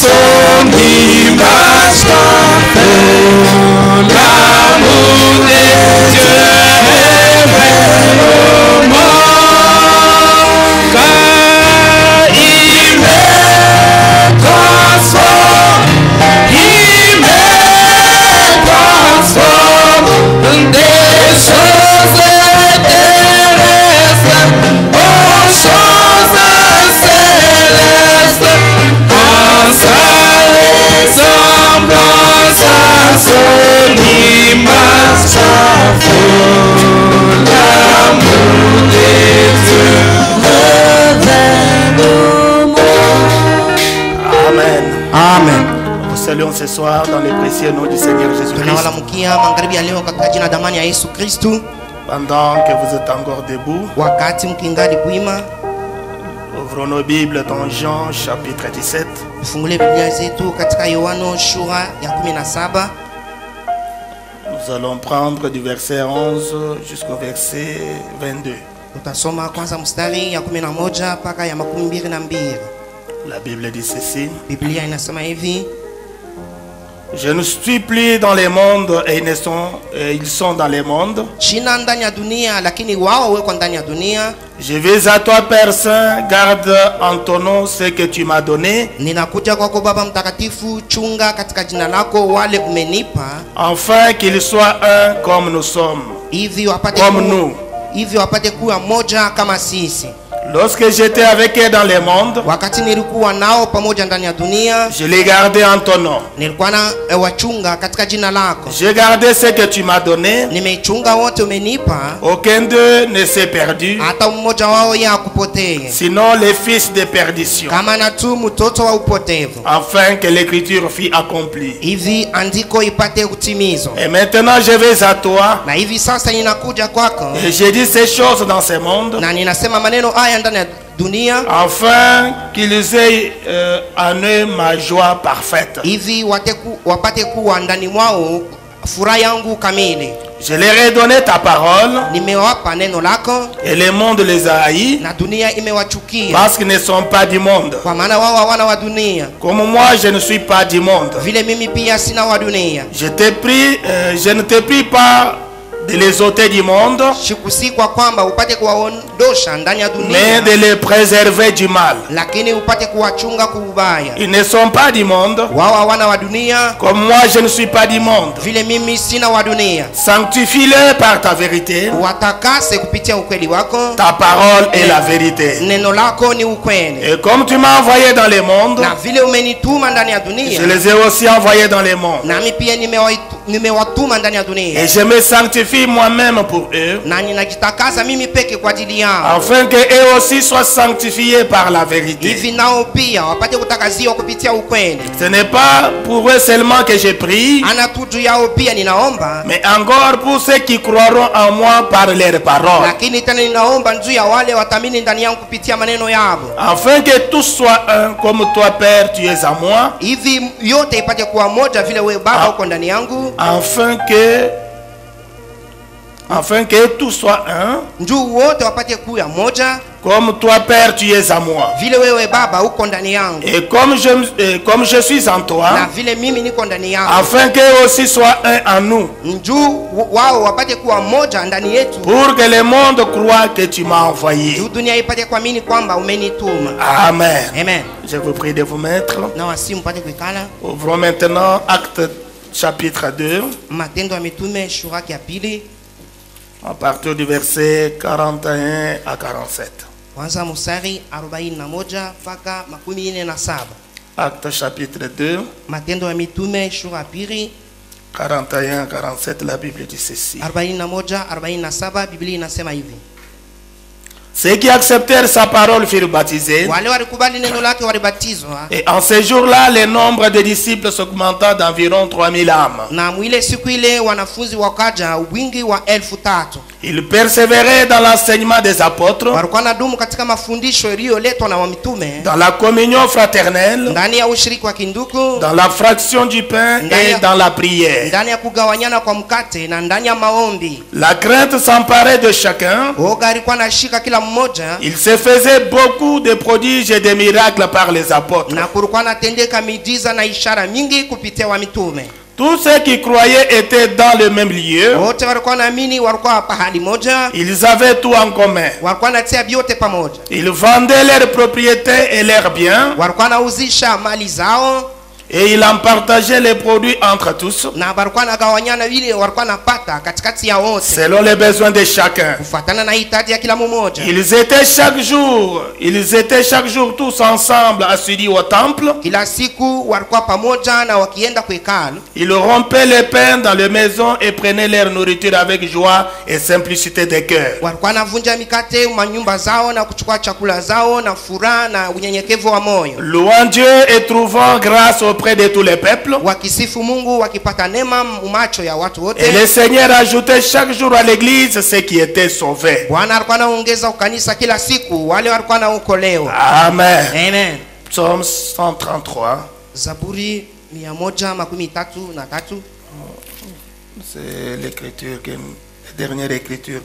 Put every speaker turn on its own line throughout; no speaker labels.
son image parfaite. L'amour de Dieu est vraiment, car il me transforme, il me transforme des choses terrestres aux choses célestes, en sa ressemblance à son image parfaite. L'amour de Dieu.
Amen.
Amen.
Nous saluons ce soir dans le précieux nom du Seigneur Jésus-Christ.
Tunawalamukia magharibi ya leo katika jina damani ya Yesu Kristu.
Pendant que vous êtes encore debout,
Wakati mkingali bwima,
ouvrons nos Bibles dans Jean chapitre 17.
tufungulie Biblia zetu katika Yohano sura ya 17.
Nous allons prendre du verset 11 jusqu'au verset 22.
Tutasoma kwanza mstari ya 11 mpaka ya 22.
La Bible dit ceci.
Biblia inasema hivi:
Je ne suis plus dans le monde et ils sont dans le monde.
China ndani ya dunia, lakini wao weko ndani ya dunia.
Je vais à toi, Père Saint, garde en ton nom ce que tu m'as donné,
Ninakuja kwako Baba Mtakatifu, chunga katika jina lako wale umenipa,
afin qu'ils soient un comme nous sommes,
hivi wapate
comme nous.
hivi wapate kuwa moja kama sisi.
Lorsque j'étais avec eux dans le monde,
Wakati nilikuwa nao pamoja ndani ya dunia,
je les gardais en ton nom.
nilikuwa na wachunga katika jina lako.
J'ai gardé ce que tu m'as donné.
Nimeichunga wote umenipa,
Aucun d'eux ne s'est perdu,
hata mmoja wao ya kupotee,
sinon les fils de perdition,
kama na tu mtoto wa upotevu,
afin que l'écriture fût accomplie.
hivi andiko ipate kutimizwa.
Et maintenant je vais à toi,
Na hivi sasa ninakuja kwako,
et j'ai dit ces choses dans ce monde,
na ninasema maneno haya ndani ya dunia,
afin qu'ils aient en eux ma joie parfaite.
hivi wapate kuwa ndani mwao furaha yangu kamili.
Je leur ai donné ta parole,
Nimewapa neno lako,
et le monde les a haïs,
na dunia imewachukia,
parce qu'ils ne sont pas du monde.
kwa maana wao hawana wa dunia,
Comme moi, je ne suis pas du monde.
vile mimi pia sina wa dunia.
Je ne t'ai pris pas de les ôter du monde,
Sikusikwa kwamba upate kuwaondosha ndani ya
mais
dunia,
de les préserver du mal.
lakini upate kuwachunga kubaya.
Ils ne sont pas du monde,
Wao hawana wa dunia,
comme moi je ne suis pas du monde.
vile mimi sina wa dunia.
Sanctifie-les par ta vérité.
Watakase kupitia ukweli wako,
Ta parole est la vérité.
neno lako ni ukweli.
Et comme tu m'as envoyé dans le monde,
Na vile umenituma ndani ya
je
dunia,
les ai aussi envoyés dans le monde.
nami pia nimewatuma ndani ya dunia,
Et je me sanctifie moi-même pour eux,
na ninajitakasa mimi peke kwa ajili yao,
afin que eux aussi soient sanctifiés par la vérité.
hivi nao pia wapate kutakaziwa kupitia ukweli.
Ce n'est pas pour eux seulement que je prie,
Ana tu juu yao pia ninaomba,
mais encore pour ceux qui croiront en moi par leurs paroles,
lakini tena ninaomba juu ya wale watamini ndani yangu kupitia maneno yao,
afin que tous soient un comme toi, Père, tu es à moi,
hivi yote ipate kuwa moja vile wewe Baba uko ndani yangu,
afin que tout soit un,
njuu wote wapate kuwa moja
comme toi, Père, tu es à moi.
vile wewe Baba uko ndani yangu,
Et comme je suis en
na
toi,
vile mimi niko ndani yangu,
afin qu'eux aussi soient un en nous,
njuu wao wapate kuwa moja ndani yetu,
pour que le monde croie que tu m'as envoyé.
juu dunia ipate kuamini kwamba umenituma.
Amen.
Amen.
Je vous prie de vous mettre.
Na wasi mpate kuikala.
Ouvrons maintenant Acte chapitre 2,
Matendo ya Mitume sura ya pili,
à partir du verset 41 à 47.
kwanza mstari 41 mpaka 47.
Acte chapitre 2,
Matendo ya Mitume sura ya pili
41 à 47, la Bible dit ceci.
41 47, Biblia inasema hivi:
Ceux qui acceptèrent sa parole furent baptisés.
wale walikubali neno lake walibatizwa,
Et en ce jour-là, le nombre de disciples s'augmenta d'environ 3000 âmes.
na mwile siku ile wanafunzi wakaja wingi wa 3000.
Ils persévéraient dans l'enseignement des apôtres,
walikuwa nadumu katika mafundisho yaliyoletwa na mitume,
dans la communion fraternelle,
ndani ya ushiriki wa kindugu,
dans la fraction du pain et dans la prière.
ndani ya kugawanyana kwa mkate na ndani ya maombi.
La crainte s'emparait de chacun.
Woga alikuwa anashika kila mmoja,
Il se faisait beaucoup de prodiges et de miracles par les apôtres.
na kulikuwa natendeka miujiza na ishara mingi kupitia wa mitume.
Tous ceux qui croyaient étaient dans le même lieu.
Wote walikuwa naamini, walikuwa pahali moja,
Ils avaient tout en commun.
walikuwa natia vyote pamoja,
Ils vendaient leurs propriétés et leurs biens
walikuwa nauzisha mali zao
et ils en partageaient les produits entre tous,
na walikuwa nagawanyana vile walikuwa napata katikati ya wote
selon les besoins de chacun.
kufuatana na hitaji ya kila mmoja.
Ils étaient chaque jour tous ensemble assidus au temple.
Kila siku walikuwa pamoja na wakienda kwa hekalu.
Ils rompaient les pains dans les maisons et prenaient leur nourriture avec joie et simplicité de cœur.
Walikuwa navunja mikate manyumba zao na kuchukua chakula zao na furaha na unyenyekevu wa moyo,
Louant Dieu et trouvant grâce auprès de tous les peuples.
wakisifu Mungu, wakipata neema macho ya watu wote.
Et le Seigneur ajoutait chaque jour à l'église ceux qui étaient sauvés.
Bwana alikuwa anaongeza kanisa kila siku wale walikuwa naokolewa.
Amen.
Amen.
Psaume 133.
Zaburi 133.
C'est l'écriture, la dernière écriture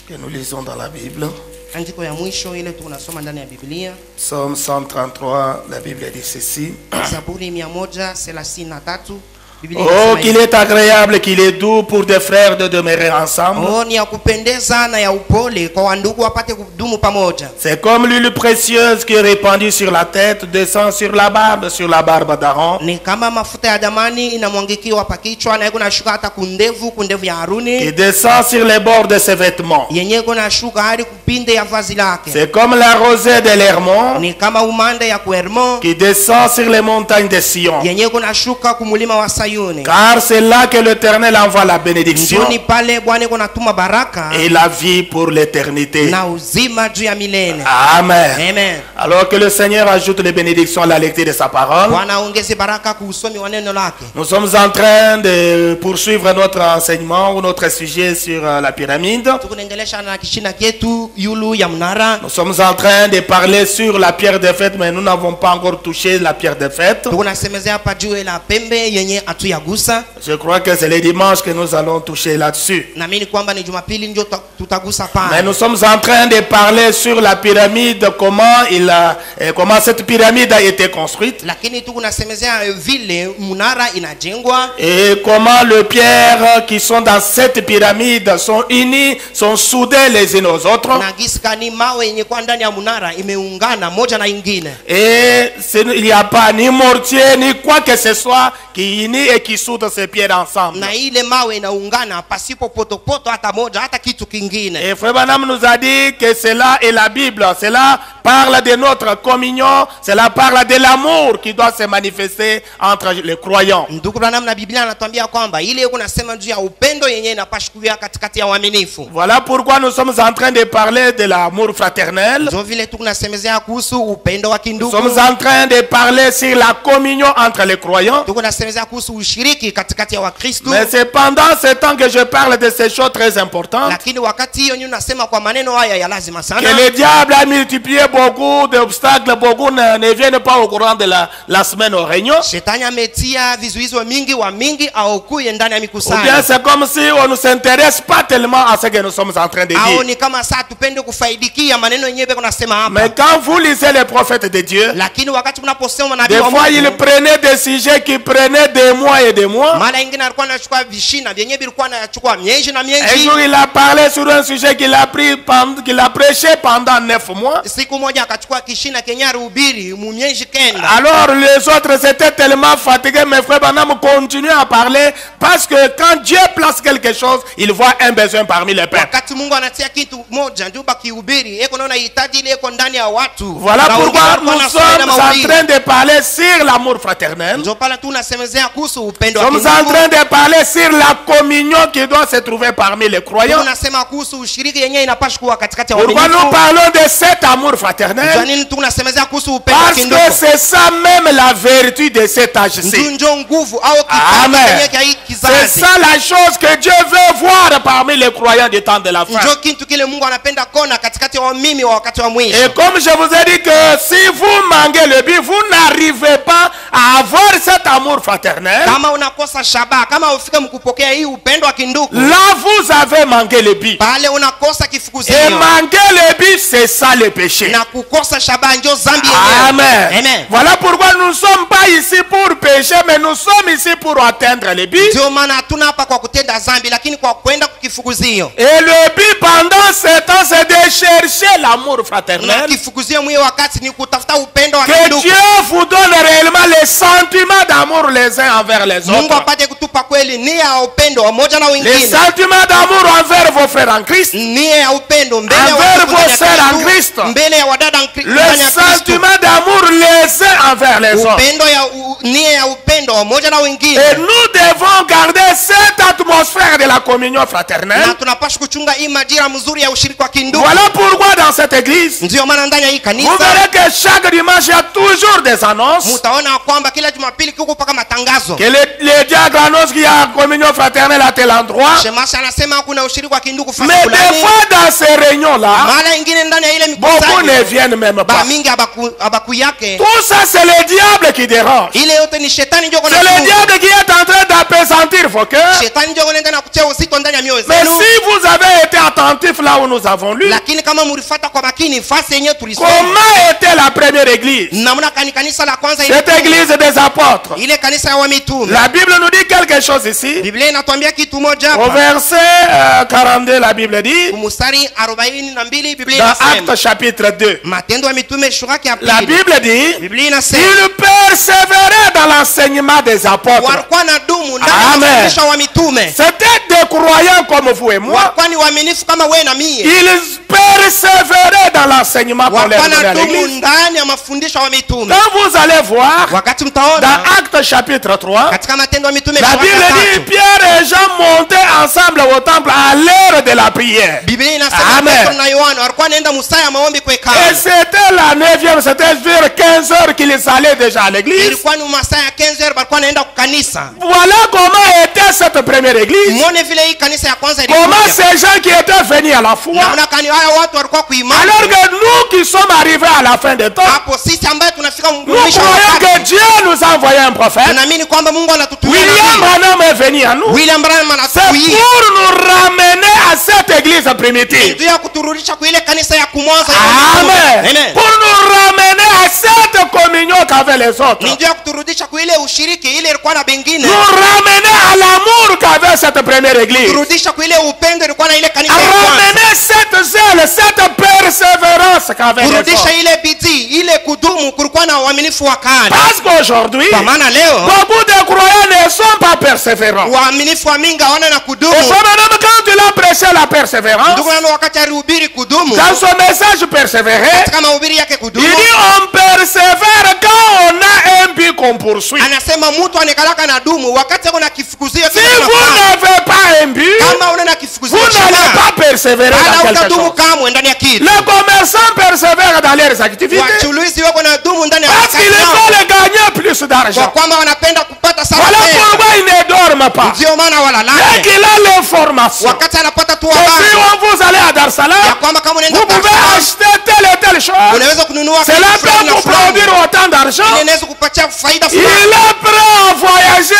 que nous lisons dans la Bible.
Andiko ya mwisho ile tunasoma ndani ya Biblia.
Psaume 133, la Bible dit ceci.
Zaburi 133. Biblia
Oh,
inasema
qu'il est agréable, qu'il est doux pour des frères de demeurer ensemble.
oh, ni ya kupendeza na ya upole kwa wandugu wapate kudumu pamoja.
C'est comme l'huile précieuse qui est répandue sur la tête, descend sur la barbe d'Aaron,
Ni kama mafuta ya damani inamwangikiwa pa kichwa na iko nashuka hata kundevu ya
qui
Haruni,
descend sur les bords de ses vêtements.
yenye iko nashuka hadi kupinde ya vazi lake.
C'est comme la rosée de l'Hermon,
Ni kama umande ya Hermon,
qui descend sur les montagnes de Sion.
yenye iko nashuka kumulima wa Sayuni.
Car c'est là que l'Éternel envoie la bénédiction
Njoni pale Bwana iko natuma baraka
et la vie pour l'éternité.
na uzima juu ya milele.
Amen.
Amen.
Alors que le Seigneur ajoute les bénédictions à la lecture de sa parole,
Bwana aongeze baraka kuusomi wa neno lake.
nous sommes en train de poursuivre notre enseignement ou notre sujet sur la pyramide.
Tukunaendelesha na kishina kietu yulu ya mnara.
Nous sommes en train de parler sur la pierre de fête, mais nous n'avons pas encore touché la pierre de fête.
Tukunasemezea hapa juu la pembe yenye hatuyagusa.
Je crois que c'est le dimanche que nous allons toucher là-dessus.
Naamini kwamba ni Jumapili ndio tutagusa
Mais
pale.
nous sommes en train de parler sur la pyramide, comment cette pyramide a été construite
Lakini tukunasemezea vile mnara inajengwa
et comment les pierres qui sont dans cette pyramide sont unies, sont soudées les unes aux autres.
na gisi kani mawe yenye kwa ndani ya mnara imeungana moja na ingine.
Et il n'y a pas ni mortier ni quoi que ce soit qui unit et qui soude ces pierres ensemble.
Na ile mawe inaungana pasipo potopoto hata moja hata kitu kingine.
Et Frère Branham nous a dit que cela est la Bible. Cela parle de notre communion. Cela parle de l'amour qui doit se manifester entre les croyants.
Ndugu Branham na Biblia anatuambia kwamba ile yuko nasema juu ya upendo yenyewe inapashikiwa katikati ya waaminifu.
Voilà pourquoi nous sommes en train de parler de l'amour fraternel.
Ndio vile tukunasemezea kuhusu upendo wa
Nous
kindugu.
sommes en train de parler sur la communion entre les croyants.
Tukunasemezea kuhusu ushiriki katikati ya Wakristo.
Mais c'est pendant ce temps que je parle de ces choses très importantes
Lakini wakati hiyo nyinyi nasema kwa maneno haya ya lazima
que
sana.
le diable a multiplié beaucoup d'obstacles. Beaucoup ne viennent pas au courant de la semaine au réunion.
Shetani ametia vizuizo mingi wa mingi au kuye ndani ya
Ou bien
mikusanyiko.
c'est comme si on ne s'intéresse pas tellement à ce que nous sommes en train de
Au
dire.
ni kama saa tupende kufaidikia maneno yenyewe beko nasema hapa.
Mais quand vous lisez les prophètes de Dieu,
Lakini wakati mnaposoma nabii
des
wa
fois ils
Mungu,
prenaient des sujets qui prenaient des mois et des mois.
mara ingine alikuwa anachukua vishina vyenyewe vilikuwa anachukua miezi na
Un
miezi.
jour il a parlé sur un sujet qu'il a prêché pendant 9 mois.
Siku moja akachukua kishina kenye alihubiri mu miezi kenda.
Alors les autres étaient tellement fatigués, mes frères Branham continuaient à parler parce que quand Dieu place quelque chose, il voit un besoin parmi les peuples.
Wakati Mungu anatia kitu moja ndio bakihubiri, eko naona hitaji ile eko ndani ya watu.
Voilà
Na
pourquoi
wengine
nous
walikuwa wanasema
sommes en
mawili.
train de parler sur l'amour fraternel.
Ndio pala tunasemezea kuhusu upendo
Nous
wa
sommes en
kindugu.
train de parler sur la communion qui doit se trouver parmi les croyants.
Tunasema kuhusu ushiriki yenyewe inapaswa kuwa katikati ya
Pourquoi nous
waaminifu.
parlons de cet amour
Kwa
fraternel?
nini tunasemezea kuhusu upendo wa
Parce que
kindugu?
c'est ça même la vertu de cet âge-ci.
Ndio nguvu au
Amen.
kipaji kenye kizazi.
ça la chose que Dieu veut voir parmi les croyants du temps de la fin.
Ndio kitu kile Mungu anapenda kona katikati ya waamini wa wakati wa mwisho.
Et comme je vous ai dit que si vous manquez le but, vous n'arrivez pas à avoir cet amour fraternel.
Kama unakosa shabaha, kama ufike mkupokea hii upendo wa kindugu,
Là vous avez manqué le but.
pale unakosa
Et
kifukuzio.
manquer le but, c'est ça le péché.
Na kukosa shabaha ndio dhambi yenyewe.
Amen.
Amen.
Voilà pourquoi nous ne sommes pas ici pour pécher, mais nous sommes ici pour atteindre le but.
Ndio maana hatuna hapa kwa kutenda dhambi, lakini kwa kwenda kukifukuzio.
Et le but pendant ce temps, c'est de chercher l'amour
Na
fraternel.
kifukuzio mwe wakati ni kutafuta upendo wa
Que
kindugu.
Dieu vous donne réellement les sentiments d'amour les uns envers les
Mungu
autres.
apate kutupa kweli nia ya upendo wamoja na
Les
wengine.
sentiments d'amour envers vos frères en Christ.
Nia ya upendo mbele ya
Envers
watu
vos
ndani ya
sœurs en
Kristo,
Christ.
mbele ya wadada ndani
Le
ya Kristo.
sentiment d'amour les uns envers les autres.
Upendo ya nia ya upendo wamoja na wengine.
Et nous devons garder cette atmosphère de la communion fraternelle.
Na tunapaswa kuchunga hii majira mzuri ya ushirika wa kindugu.
Voilà pourquoi dans cette église,
Ndio maana ndani ya hii
vous
kanisa
verrez que chaque dimanche, il y a toujours des annonces.
mtaona kwamba kila Jumapili kuko paka matangazo.
Que les diacres annoncent qu'il y a communion fraternelle à tel endroit.
Shemasi anasema kuna ushirika wa kindugu fasi
Mais
fulani.
des fois, dans ces réunions-là,
Mara nyingine ndani ya ile
beaucoup ne
mikutano
viennent même
ba
pas.
mingi abaku yake.
Tout ça, c'est le diable qui dérange.
Ile yote ni shetani ndio
C'est le diable qui est en train d'appesantir vos cœurs.
Shetani ndio anaenda na kutia uzito ndani ya mioyo
Mais
zenu.
si vous avez été attentif là où nous avons lu,
Lakini kama mlifuata kwa makini fasi yenyewe tulisoma.
comment était la première église?
Namna kanisa la kwanza
Cette église des apôtres.
ile kanisa ya wamitume.
La Bible nous dit quelque chose ici.
Biblia inatuambia kitu moja
Au
hapa.
verset 42, la Bible dit,
Mstari 42 Biblia
dans
inasema.
Actes chapitre 2,
Matendo ya mitume sura ya
la
pili.
Bible dit,
Biblia inasema
il persévérait dans l'enseignement des apôtres.
walikuwa na dumu ndani ya
Amen.
mafundisho wa mitume.
C'était des croyants comme vous et moi.
Walikuwa ni waaminifu kama wewe na mie.
Ils persévéraient dans l'enseignement qu'on leur
Walikuwa
donnait à
na dumu
l'église.
ndani ya mafundisho wa mitume.
Quand vous allez voir,
Wakati
dans
mtaona
Actes chapitre 3,
katika matendo ya mitume
la
sura
Bible
ya
dit,
tatu.
Pierre et Jean montaient ensemble au temple à l'heure de la prière.
Biblia inasema
Amen.
Petro na Yohana walikuwa wanaenda mstari maombi kwa
Et
hekalu.
c'était la 9e, c'était vers 15 heures qu'ils allaient déjà à l'église.
Ilikuwa ni masaa ya 15 walikuwa wanaenda kwa kanisa.
Voilà comment était cette première église.
Muone vile hii kanisa ya kwanza
Comment
ilikuwa.
ces gens qui étaient venus à la foi.
Naona kani haya watu walikuwa kuimani.
Alors que nous qui sommes arrivés à la fin des temps,
Hapo sisi ambaye tunafika
nous
mwisho wa
croyons que
wakati.
Dieu nous a envoyé un prophète.
Tunaamini kwamba Mungu anatutumia
William
nabii.
Branham est venu à nous.
William Branham
C'est
anatuia.
pour nous ramener à cette église primitive.
Ndio ya kuturudisha kwa ile kanisa ya kumwanza ya
Amen.
Amen.
Pour nous ramener à cette communion qu'avaient les autres.
Ndio ya kuturudisha kwa ile ushiriki ile ilikuwa na bengine.
Nous ramener à l'amour qu'avait cette première église.
Turudisha kwa ile upendo ilikuwa na ile
À
kanisa ya kwanza.
ramener cette zèle, cette persévérance qu'avait les
Kurudisha
autres.
ile bidii, ile kudumu kulikuwa na uaminifu wa kale.
Parce qu'aujourd'hui,
Kwa maana leo
beaucoup de croyants ne sont pas persévérants.
waaminifu wa mingi hawana na kudumu.
Et même quand il a prêché la persévérance,
Ndugu yangu wakati alihubiri kudumu
dans son message persévéré,
katika mahubiri yake
il
kudumu
dit on persévère quand on a un but qu'on poursuit.
anasema mtu anakalaka na dumu wakati kuna kifukuzio
Si
kile
vous
kinafanya.
n'avez pas un but,
Kama una na kifukuzio
vous n'allez pas persévérer dans
ana
quelque
utadumu
chose.
kamwe ndani ya kitu.
Les commerçants persévèrent dans leurs activités
Wachulizi wako na dumu ndani ya
parce qu'ils
kazi yao.
veulent gagner plus
Kwa
d'argent.
kwamba wanapenda kupata sana
Voilà
pesa.
pourquoi ils ne dorment pas.
Ndio maana
Dès
walalake
qu'il a l'information,
wakati anapata tu
que si
habari
on vous allez à Dar es
ya
Salaam,
kwamba kama unaenda
vous
Dar es
pouvez
Salaam,
acheter telle et telle chose.
unaweza kununua
Cela
kitu fulani
peut
na
vous
fulani.
produire autant d'argent.
Ile inaweza kupatia faida
Il
fulani.
est prêt à voyager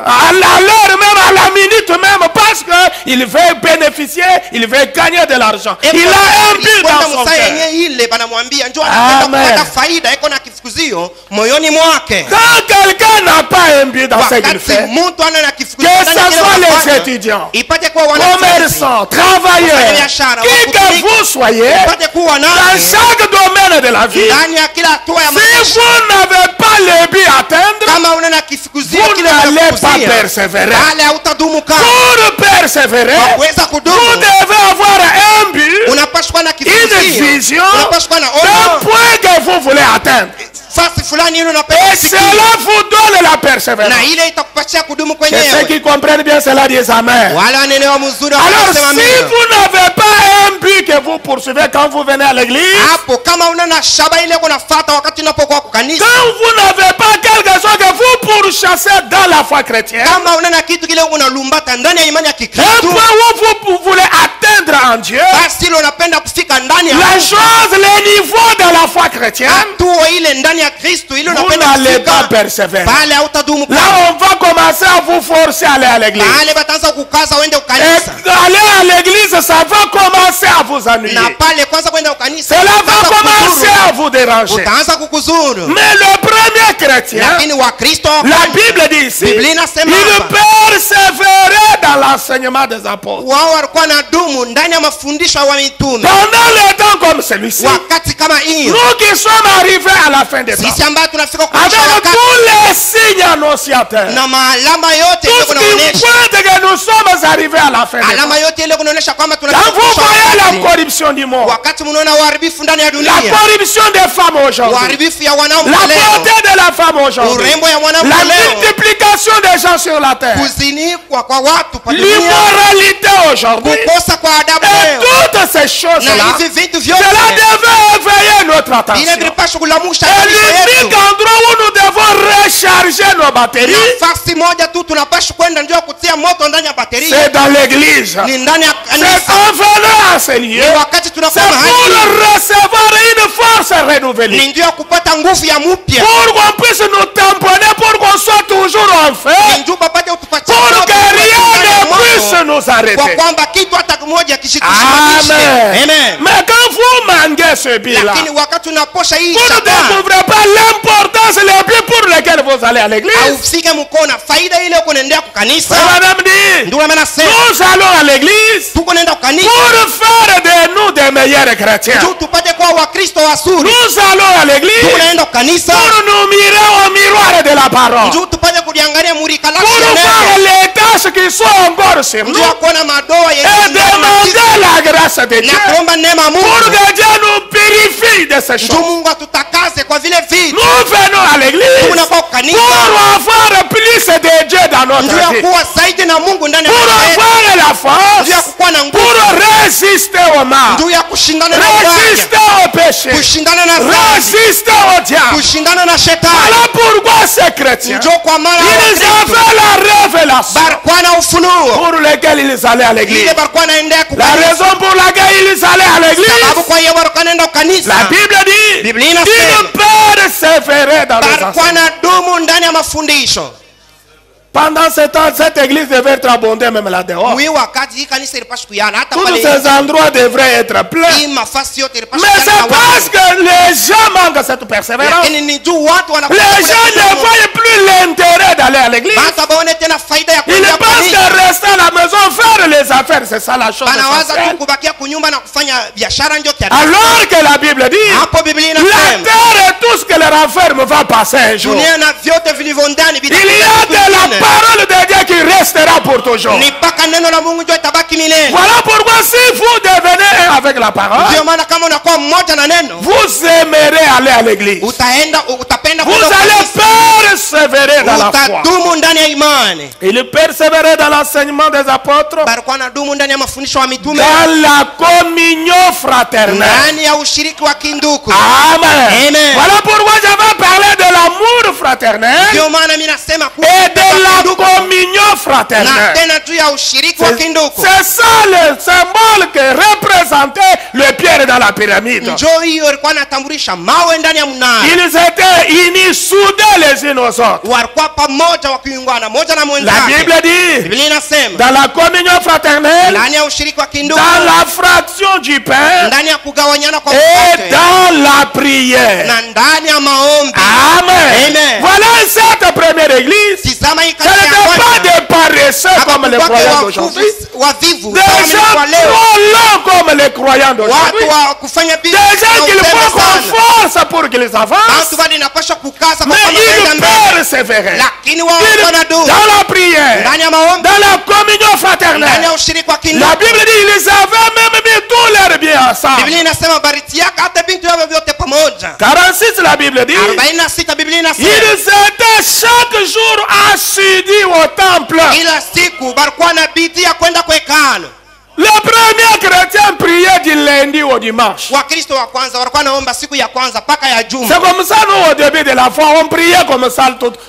à l'heure même, à la minute même, parce qu'il veut bénéficier, il veut gagner de l'argent. Il a un but dans son
Msaa
cœur.
yenyewe ile banamwambia njoo anataka
Amen.
kupata faida iko na kifukuzio moyoni mwake.
Quand quelqu'un n'a pas un but dans ce qu'il
Wakati
fait,
mtu ana na kifukuzio
que
ndani ya
ce
kile
soit les
wanafanya,
étudiants,
ipate kuwa wanafunzi,
commerçants, travailleurs, qui que vous soyez,
ipate kuwa
dans
nani
chaque domaine de la vie,
ndani ya kila hatua ya
si
maisha.
vous n'avez pas le but à atteindre,
Kama una na kifukuzio
vous
kile
n'allez pas
wanakufuzia,
persévérer.
wale hautadumu kama.
Pour persévérer,
Kwa kuweza
vous
kudumu
devez avoir un but,
unapaswa kuwa na
une
kifukuzio,
vision
unapaswa kuwa na
d'un
ono
point que vous voulez atteindre.
fasi nafasi fulani ile unapenda
Et
kusikia.
cela vous donne la persévérance.
Na ile itakupatia kudumu
Et ceux
kwenyewe.
qui comprennent bien cela disent Amen.
Wale wanelewa mzuri
Alors
wanasema
si
amina.
vous n'avez pas un but que vous poursuivez quand vous venez à l'église,
Hapo kama una na shaba ile kunafuata wakati unapokuwa kwa kanisa.
quand vous n'avez pas quelque chose que vous pourchassez dans la foi chrétienne,
Kama una na kitu kile unalumbata ndani ya imani ya
un
Kikristo.
point où vous voulez atteindre en Dieu,
Basi ile unapenda kufika ndani ya
la
Mungu.
chose, le niveau de la foi chrétienne,
Hatua ile ndani ya Kristo ile
vous
unapenda
n'allez pas
kufika.
persévérer.
Pale hautadumu.
Là, on va commencer à vous forcer à aller à l'église.
Pale bataanza kukaza uende
Et
ukanisa.
aller à l'église, ça va commencer à vous ennuyer.
Na pale kwanza kwenda ukanisa.
Cela va
utaanza
commencer
kukuzuru.
à vous déranger.
Utaanza kukuzuru.
Mais le premier chrétien,
Lakini wa Kristo
la Bible dit ici,
Biblia
il
inasema hapa.
persévérait dans l'enseignement des apôtres.
wao walikuwa na dumu ndani ya mafundisho ya mitume.
Pendant les temps comme celui-ci,
Wakati kama hiyo
nous qui sommes arrivés à la fin des temps,
sisi ambao tunafika kwa
avec
wakati
tous les signes annonciateurs,
na maalama yote
tout
ile
ce qui
kunaonesha
pointe que nous sommes arrivés à la fin des temps.
alama yote ile kunaonesha kwamba
Quand
tunafika
vous
kwa
voyez la
wakati.
corruption du monde,
Wakati mnaona uharibifu ndani ya
la
dunia,
corruption des femmes aujourd'hui,
uharibifu ya wanaume
la
leo,
beauté de la femme aujourd'hui,
urembo ya mwanamke
la
leo,
multiplication des gens sur la terre,
kuzinikwa kwa watu pa dunia,
l'immoralité aujourd'hui,
kukosa kwa adabu
et
leo,
toutes ces
na
choses-là,
hivi vitu vyote
cela devait éveiller notre
vile
attention.
vilipaswa kulamusha
Et
akili
l'unique
yetu.
endroit où nous devons recharger nos batteries,
Nafasi moja tu tunapaswa kwenda ndio kutia moto ndani ya bateri
c'est dans l'église.
ni ndani ya
C'est
kanisa.
en venant à ce
Ni
lieu,
wakati
c'est
tunakuwa
pour
mahali
recevoir une force renouvelée.
ni ndio kupata nguvu ya mpya,
Pour qu'on puisse nous tamponner, pour qu'on soit toujours en feu,
ni ndio papate utupatie
pour
moto,
que rien
ndani ya
ne
moto,
puisse nous
kwa
arrêter.
kwamba kitu hata kimoja kisitusimamishe.
Amen.
Amen.
Mais quand vous manquez ce but-là,
Lakini wakati unaposha hii
vous ne
shaba
découvrez pas l'importance, les buts pour lesquels vous allez à l'église.
aufike mkona faida ile uko naendea kwa kanisa.
Et madame dit,
Ndio maana nasema
nous allons à l'église
tuko naenda kwa kanisa
pour faire de nous des meilleurs chrétiens.
ndio tupate kuwa wakristo wazuri.
Nous allons à l'église
Tuko naenda kwa kanisa
pour nous mirer au miroir de la parole.
ndio tupate kuliangalia murikalashi
Pour
ya
voir
neno,
les tâches qui sont encore sur nous
ndio kuona madoa
et
yenye
demander la grâce de Dieu
na kuomba neema ya
pour
Mungu.
que Dieu nous purifie de ces
Ndio
choses.
Mungu atutakaze kwa vile vitu.
Nous venons à l'église
Tunakuwa kwa kanisa
pour avoir plus de Dieu dans
ndio
notre
ya
vie,
kuwa zaidi na Mungu ndani ya
pour
maisha yetu,
avoir la
ndio ya
force,
kuwa na
pour
nguvu,
résister au mal,
ndio ya kushindana na ubaya,
résister au péché,
kushindana na dhambi,
résister au diable.
kushindana na shetani.
Voilà pourquoi ces chrétiens,
Ndio kwa maana
ils
Wakristo
avaient la révélation
barikuwa na ufunuo
pour lequel ils allaient à l'église.
ile barikuwa naendea
La
kukanisa,
raison pour laquelle ils allaient à l'église,
sababu kwa hiyo barikuwa naenda kanisa.
la Bible dit,
Biblia inasema
ils persévéraient dans les
barikuwa
enseignements.
na dumu ndani ya mafundisho.
Pendant ce temps, cette église devait être abondée même là dehors.
Mwi wakati hii kanisa ilipaswa kuyana hata
Tous
pale
ces endroits devraient être pleins.
hii mafasi yote ilipaswa
Mais
kuyana
c'est
na
parce
watu.
que les gens manquent cette persévérance.
Lakini ni juu watu wanakuwa
Les gens ne voient plus l'intérêt d'aller à l'église.
watu abaone tena faida ya
Ils
kuja
pensent
kanisa.
que rester à la maison, faire les affaires, c'est ça la chose
Banawaza tu
essentielle.
kubakia kunyumba na kufanya biashara ndio kia.
Alors que la Bible dit,
Hapo Biblia
la
inasema
terre et tout ce que leur renferme va passer un jour.
dunia na vyote vilivyo ndani
Il y a de la parole de Dieu qui restera pour toujours.
ni mpaka neno la Mungu ndio itabaki milele.
Voilà pourquoi si vous devenez un avec la parole,
Ndio maana kama unakuwa mmoja na neno
vous aimerez aller à l'église.
utapenda
Vous
kwenda
allez
kanisa.
persévérer dans la foi.
Utadumu ndani ya imani.
Il persévérait dans l'enseignement des apôtres,
Barikuwa na dumu ndani ya mafundisho ya mitume,
dans la communion fraternelle.
ndani ya ushiriki wa kinduku.
Amen.
Amen.
Voilà pourquoi j'avais parlé de l'amour fraternel
Ndio maana mimi nasema
et de la communion
na
fraternelle.
tena juu ya ushiriki wa kinduku.
C'est ça le symbole que représentait le pierre dans la pyramide.
Njoo hiyo ilikuwa inatambulisha mawe ndani ya mnara.
Ils étaient unis, soudés les uns aux autres.
Walikuwa pamoja wakiungana moja na
La
mwenzake.
Bible dit,
Biblia inasema
dans la communion fraternelle,
ndani ya ushiriki wa kinduku,
dans la fraction du pain
ndani ya kugawanyana kwa
et
mkate
dans la prière.
na ndani ya maombi.
Amen.
Amen.
Voilà cette première église.
Tizama hii
Ce
kanisa ya
n'était pas
kwanza.
des paresseux comme comme les croyants d'aujourd'hui.
wavivu
Des
kama
gens
waaminifu wa leo,
trop lents comme les croyants d'aujourd'hui.
watu wa kufanya
Des
biashara
gens qu'il faut qu'on force pour qu'ils avancent.
watu bado inapaswa kukaza kwa
Mais
kwamba
ils
waenda mbele,
persévéraient.
lakini wao
Ils,
wanadu
dans la prière,
ndani ya maombi,
dans la communion
ndani
fraternelle.
ya ushirika wa
La
kindugu.
Bible dit ils avaient même mis tous leurs biens ensemble.
Biblia inasema bariki yake hata bintu yao vyote pamoja.
46 la Bible dit
46 Biblia inasema
ils étaient chaque jour assidus au temple.
kila siku barikuwa na bidii ya kwenda kwa hekalu.
Les premiers chrétiens priaient du lundi au dimanche.
Wakristo wa kwanza walikuwa naomba siku ya kwanza mpaka ya juma.
C'est comme ça, nous, au début de la foi, on priait comme ça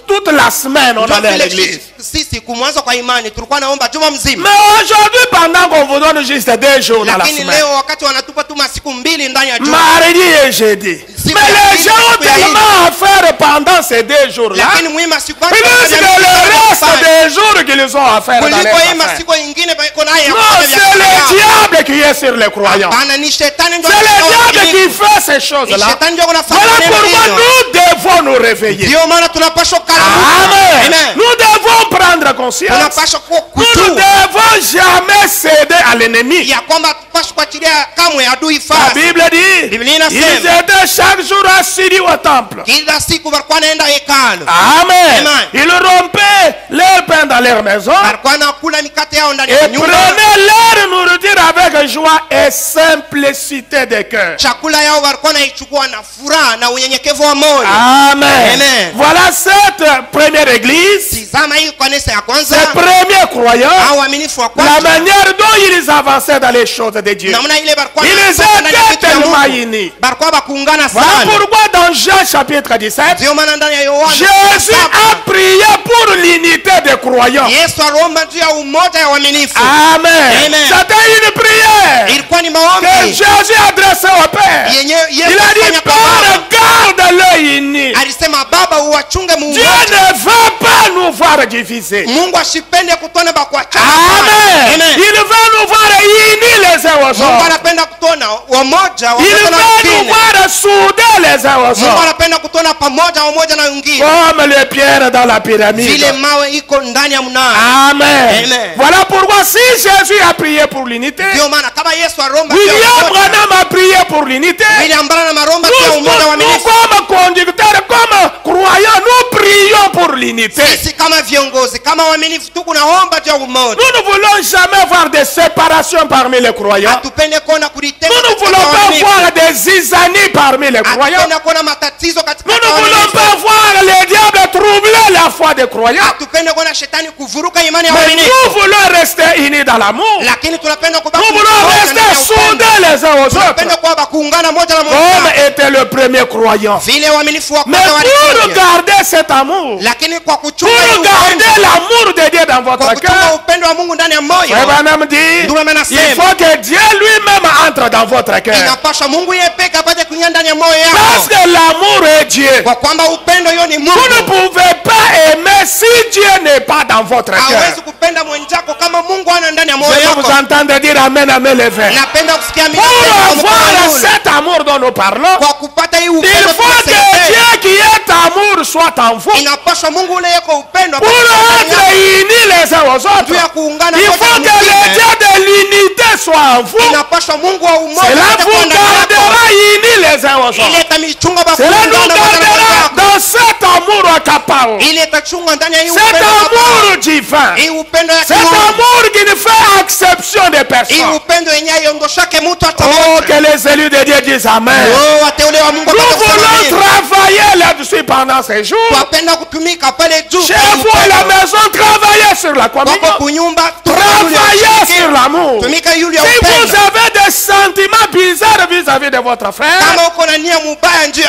toute la semaine, on allait à l'église.
Sisi kumwanza kwa imani tulikuwa naomba juma mzima.
Mais aujourd'hui, pendant qu'on vous donne juste 2 jours dans la
Lakini
semaine,
leo wakati wanatupa tu masiku 2 ndani ya juma.
mardi et jeudi. Mais les gens ont tellement à faire pendant ces 2 jours-là,
Lakini muhimu siku
plus que le reste des jours qu'ils ont à faire dans les
kuliko hii
affaires.
masiku nyingine bako nayo.
Non, c'est le diable qui est sur les croyants.
Bana ni shetani ndio.
C'est le diable qui fait ces choses-là.
Shetani ndio anafanya.
Voilà pourquoi nous devons nous réveiller.
Ndio maana tunapaswa
Amen.
Amen.
Nous devons prendre conscience.
Tunapaswa
Nous ne devons jamais céder à l'ennemi.
ya kwamba tupaswa kuachilia kamwe adui
La
fasi.
Bible dit
Biblia
ils
inasema
étaient chaque jour assidus au temple.
kila siku walikuwa naenda hekalu.
Amen.
Amen.
Ils rompaient leur pain dans leur maison
Walikuwa nakula mikate yao ndani
et
ya nyumba.
prenaient leur nourriture avec joie et simplicité de cœur.
Chakula yao walikuwa naichukua na furaha na unyenyekevu wa moyo.
Amen.
Amen.
Voilà cette première église,
Tizama hii kanisa ya kwanza,
ces premiers croyants,
hao waaminifu wa
la
kwanza.
manière dont ils avançaient dans les choses de Dieu.
Namna ile walikuwa
Ils
wanasonga ndani ya
étaient
vitu vya
tellement
Mungu.
unis.
Walikuwa bakuungana
Voilà
sana.
pourquoi dans Jean chapitre 17,
Ndio maana ndani ya Yohana
Jésus a prié pour l'unité des croyants.
Yesu aliomba juu ya umoja ya waaminifu.
Amen.
Amen.
C'était une prière
Ilikuwa ni
que
maombi
Jésus adressait au Père.
yenye
Il
Yesu
a dit,
alifanya kwa
Père,
Baba.
garde-le unis.
Alisema Baba uwachunge
Dieu
mumoja.
ne veut pas nous voir diviser.
Mungu asipende kutona bakuachana.
Amen.
Amen.
Il veut nous voir unis les uns aux
Mungu
autres.
anapenda kutona wamoja
Il
wamoja na
veut nous
wengine.
voir soudés les uns aux
Mungu
autres.
anapenda kutona pamoja wamoja na wengine.
Comme les pierres dans la pyramide.
Vile mawe iko ndani ya mnara.
Amen.
Amen.
Voilà pourquoi si Jésus a prié pour l'unité,
Ndio maana kama Yesu aromba pia
William
umoja.
Branham a prié pour l'unité.
Vile ambana na maromba pia
Nous,
umoja wa
nous,
waaminifu.
comme conducteurs, comme croyants, nous prions pour l'unité.
Sisi kama viongozi, kama waaminifu tu kunaomba juu ya umoja.
Nous ne voulons jamais voir des séparations parmi les croyants.
Hatupende kuona kulitenga.
Nous ne
katika
voulons pas
waaminifu.
voir des zizanies parmi les croyants.
Hatupende kuona matatizo katika
Nous ne voulons
waaminifu.
pas voir les diables troubler la foi des croyants.
Hatupende kuona shetani kuvuruka imani ya
Mais
waaminifu.
nous voulons rester unis dans l'amour.
Lakini tunapenda kubaki
Nous voulons
pamoja
rester
ndani ya upendo.
soudés les uns aux
Tunapenda
autres.
kuwa kuungana moja na
Comme
moja.
était le premier croyant.
Vile waaminifu wa
Mais
kwanza
pour
walifanya.
garder cet amour,
Lakini kwa
pour
kuchunga hii
garder
upendo,
l'amour de Dieu dans votre
kwa kuchunga
cœur,
upendo wa Mungu ndani ya moyo,
Frère Branham dit,
Ndugu anasema,
il faut que Dieu lui-même entre dans votre cœur.
inapaswa Mungu yeye peke apate kuingia ndani ya moyo
Parce
yako.
que l'amour est Dieu.
Kwa kwamba upendo hiyo ni
Vous ne
Mungu.
pouvez pas aimer si Dieu n'est pas dans votre
Hawezi
cœur.
kupenda mwenzako kama Mungu ana ndani ya moyo
Je vais vous
wako.
entendre dire Amen, Amen, les frères.
Napenda kusikia mimi
Pour avoir cet amour dont nous parlons,
kwa kupata hii
il
upendo
faut que
tunasema.
Dieu qui est amour soit en vous.
Inapaswa Mungu ule yako upendo
Pour être unis les uns aux autres,
juu ya kuungana
il
moja
faut
na
que le
mwingine.
Dieu de l'unité soit en vous.
Inapaswa Mungu wa umoja
Cela
apate
vous
kuwa ndani yako.
gardera unis les uns aux autres.
Ile itamichunga ba
Cela nous
kuungana moja na
gardera
mwenzako.
dans cet amour capable.
Ile itachunga ndani ya hii
Cet
upendo
amour divin.
hii upendo ya
Cet
kimungu.
amour qui ne fait exception des
Hii
personnes.
upendo yenye haiondoshake mtu hata
Oh,
mmoja.
que les élus de Dieu disent Amen.
Oh, wateule wa Mungu
Nous
wapate kusema
voulons
nini?
travailler là-dessus pendant ces jours.
Twapenda kutumika pale juu.
Chez vous à la maison, travaillez sur la
Wako
communion.
kunyumba
Travaillez sur l'amour.
tumika yule ya
Si vous
upendo.
avez des sentiments bizarres vis-à-vis de votre frère,
Kama uko na nia mubaya njoo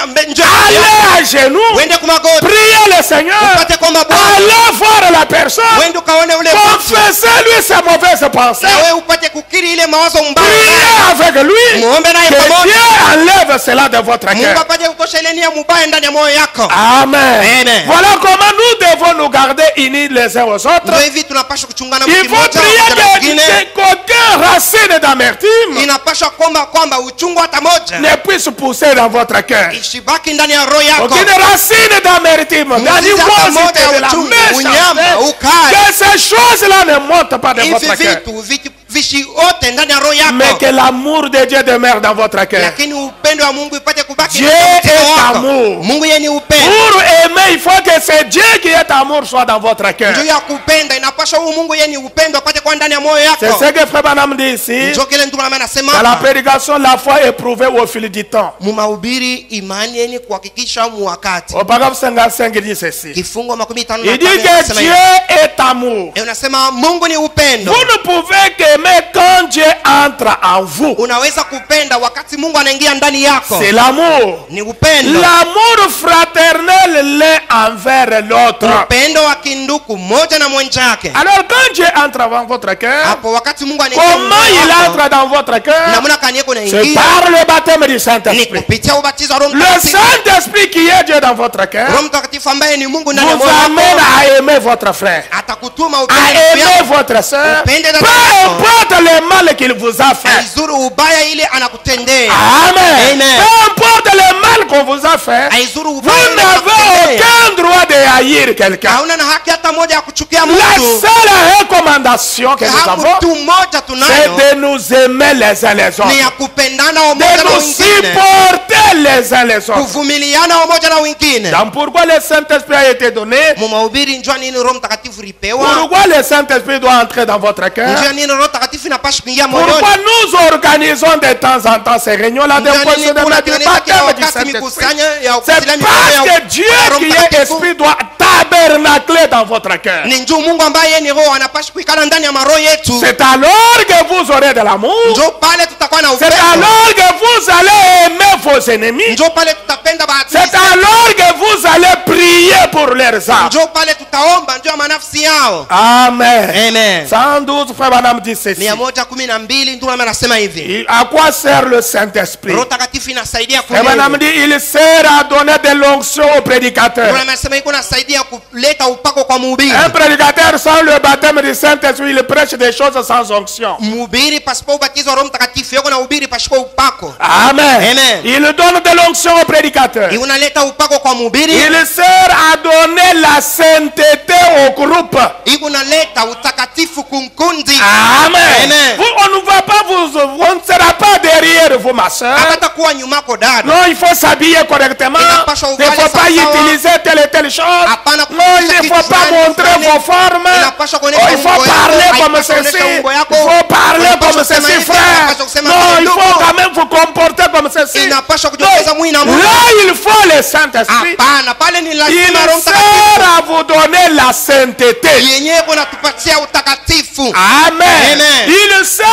allez à genoux,
uende kwa magoti.
priez le Seigneur,
Upate kwamba Bwana
allez voir la personne,
uende ukaone ule mtu.
confessez-lui ses mauvaises pensées,
Na wewe upate kukiri ile mawazo mbaya.
priez avec lui,
Muombe naye
que
pamoja.
Dieu enlève cela de votre
Mungu
cœur.
apate kutosha ile nia mubaya ndani ya moyo yako.
Amen.
Amen.
Voilà comment nous devons nous garder unis les uns aux autres.
Ndio hivi tunapaswa kuchungana
Il
mtu
faut
mmoja
prier
pamoja na
que
mwingine.
qu'aucun racine d'amertume
Inapaswa kwamba uchungu hata moja
ne puisse pousser dans votre cœur.
ishibaki ndani ya roho yako.
Aucune racine d'amertume d'amertume,
Mzizi ya
d'animosité,
moto
de
ya
la
uchungu,
méchanceté,
unyama, ukali.
que ces choses-là ne montent pas dans
Hivi
votre cœur.
vitu visiote ndani ya roho
Mais
yako,
que l'amour de Dieu demeure dans votre cœur.
lakini upendo wa Mungu ipate kubaki
Dieu
ndani ya mtima
est
wako.
amour.
Mungu yeye ni upendo.
Pour aimer, il faut que c'est Dieu qui est amour soit dans votre cœur.
Njoo ya kupenda inapaswa huyu Mungu yeye ni upendo apate kwa ndani ya moyo
C'est
yako.
ce que Frère Branham dit ici.
Njoo kile ndugu nami anasema
Dans la
hapa.
prédication, la foi éprouvée au fil du temps.
Mumahubiri imani yeni kuhakikisha mu wakati.
Au paragraphe 55, il dit ceci.
Kifungo 55
Il dit que Dieu est amour.
unasema Mungu ni upendo.
Vous ne pouvez qu'aimer quand Dieu entre en vous.
Unaweza kupenda wakati Mungu anaingia ndani yako.
C'est l'amour.
Ni upendo.
L'amour fraternel l'un envers l'autre.
Upendo wa kinduku mmoja na mwenzake.
Alors quand Dieu entre dans votre cœur,
Hapo wakati Mungu anaingia
comment il entre dans votre cœur?
namna kani yako
C'est
inaingia
par le baptême du
ni
Saint-Esprit.
kupitia ubatizo wa Roho
Le
Mtakatifu.
Saint-Esprit qui est Dieu dans votre cœur
Roho Mtakatifu ambaye ni Mungu ndani ya
vous
moyo
amène
wako
à aimer votre frère,
atakutuma
à
upendo
aimer
yako.
votre soeur,
Upende dada
peu
yako.
importe le mal qu'il vous a fait.
Aizuru ubaya ile anakutendea.
Amen.
Amen.
Peu importe le mal qu'on vous a fait,
Aizuru
vous
ubaya ile
n'avez
anakutendea.
aucun droit de haïr quelqu'un.
Hauna na haki hata moja ya kuchukia
La
mtu.
seule recommandation que nous
Hapo
avons,
tu moja
c'est
tunayo
de nous aimer les uns les
ni ya
autres,
kupendana
de
umoja na
nous
wengine,
supporter les uns les autres.
kuvumiliana umoja na wengine.
Donc pourquoi le Saint-Esprit a été donné?
Mu mahubiri njua nini Roho Mtakatifu lipewa?
Pourquoi le Saint-Esprit doit entrer dans votre cœur?
Njua nini Roho Mtakatifu inapaswa kuingia
Pourquoi
moyoni?
nous organisons de temps en temps ces réunions-là de
Njua nini
positionnement du
tunatengeneza kila
baptême du
wakati
Saint-Esprit?
mikusanyo ya
C'est
kusilia mikono
parce
ya
que Dieu
Roho
qui est
Mtakatifu.
esprit doit tabernacler dans votre cœur.
Ni njoo Mungu ambaye yeye ni roho anapaswa kuikala ndani ya maroho yetu.
C'est alors que vous aurez de l'amour.
Njoo pale tutakuwa na
C'est
upendo.
alors que vous allez aimer vos ennemis.
Njoo pale tutapenda bahati.
C'est alors que vous allez prier pour leurs âmes.
Njoo pale tutaomba njoo ya manafsi yao.
Amen.
Amen.
112, Frère Branham dit ceci.
112 ndio anasema hivi.
À quoi sert le Saint-Esprit?
Roho Takatifu inasaidia
Frère Branham dit il sert à donner de l'onction au prédicateur.
Ndio anasema iko nasaidia kuleta upako kwa mhubiri.
Un prédicateur sans le baptême du Saint-Esprit, il prêche des choses sans onction.
Mhubiri pasipo ubatizo wa Roho Mtakatifu yako na ubiri pasipo upako.
Amen.
Amen.
Il donne de l'onction au prédicateur.
Unaleta upako kwa mhubiri.
Il sert à donner la sainteté au groupe.
Iko naleta utakatifu kumkundi.
Amen.
Amen.
On ne va pas on ne sera pas derrière vous, ma soeur.
Hata kuwa nyuma yako dada.
Non, il faut s'habiller correctement. Il ne faut pas utiliser telle et telle chose. Non, il ne faut pas montrer vos formes. Oh, il faut parler comme ceci. Il faut parler comme ceci, frère. Non, il faut quand même vous comporter comme ceci.
Inapaswa
Non,
kujitokeza mwili na Mungu.
là, il faut le Saint-Esprit.
Hapana, pale ni
Il
lazima Roho
sert
Mtakatifu.
à vous donner la sainteté.
Yenyewe kunatupatia utakatifu.
Amen.
Amen.
Il sert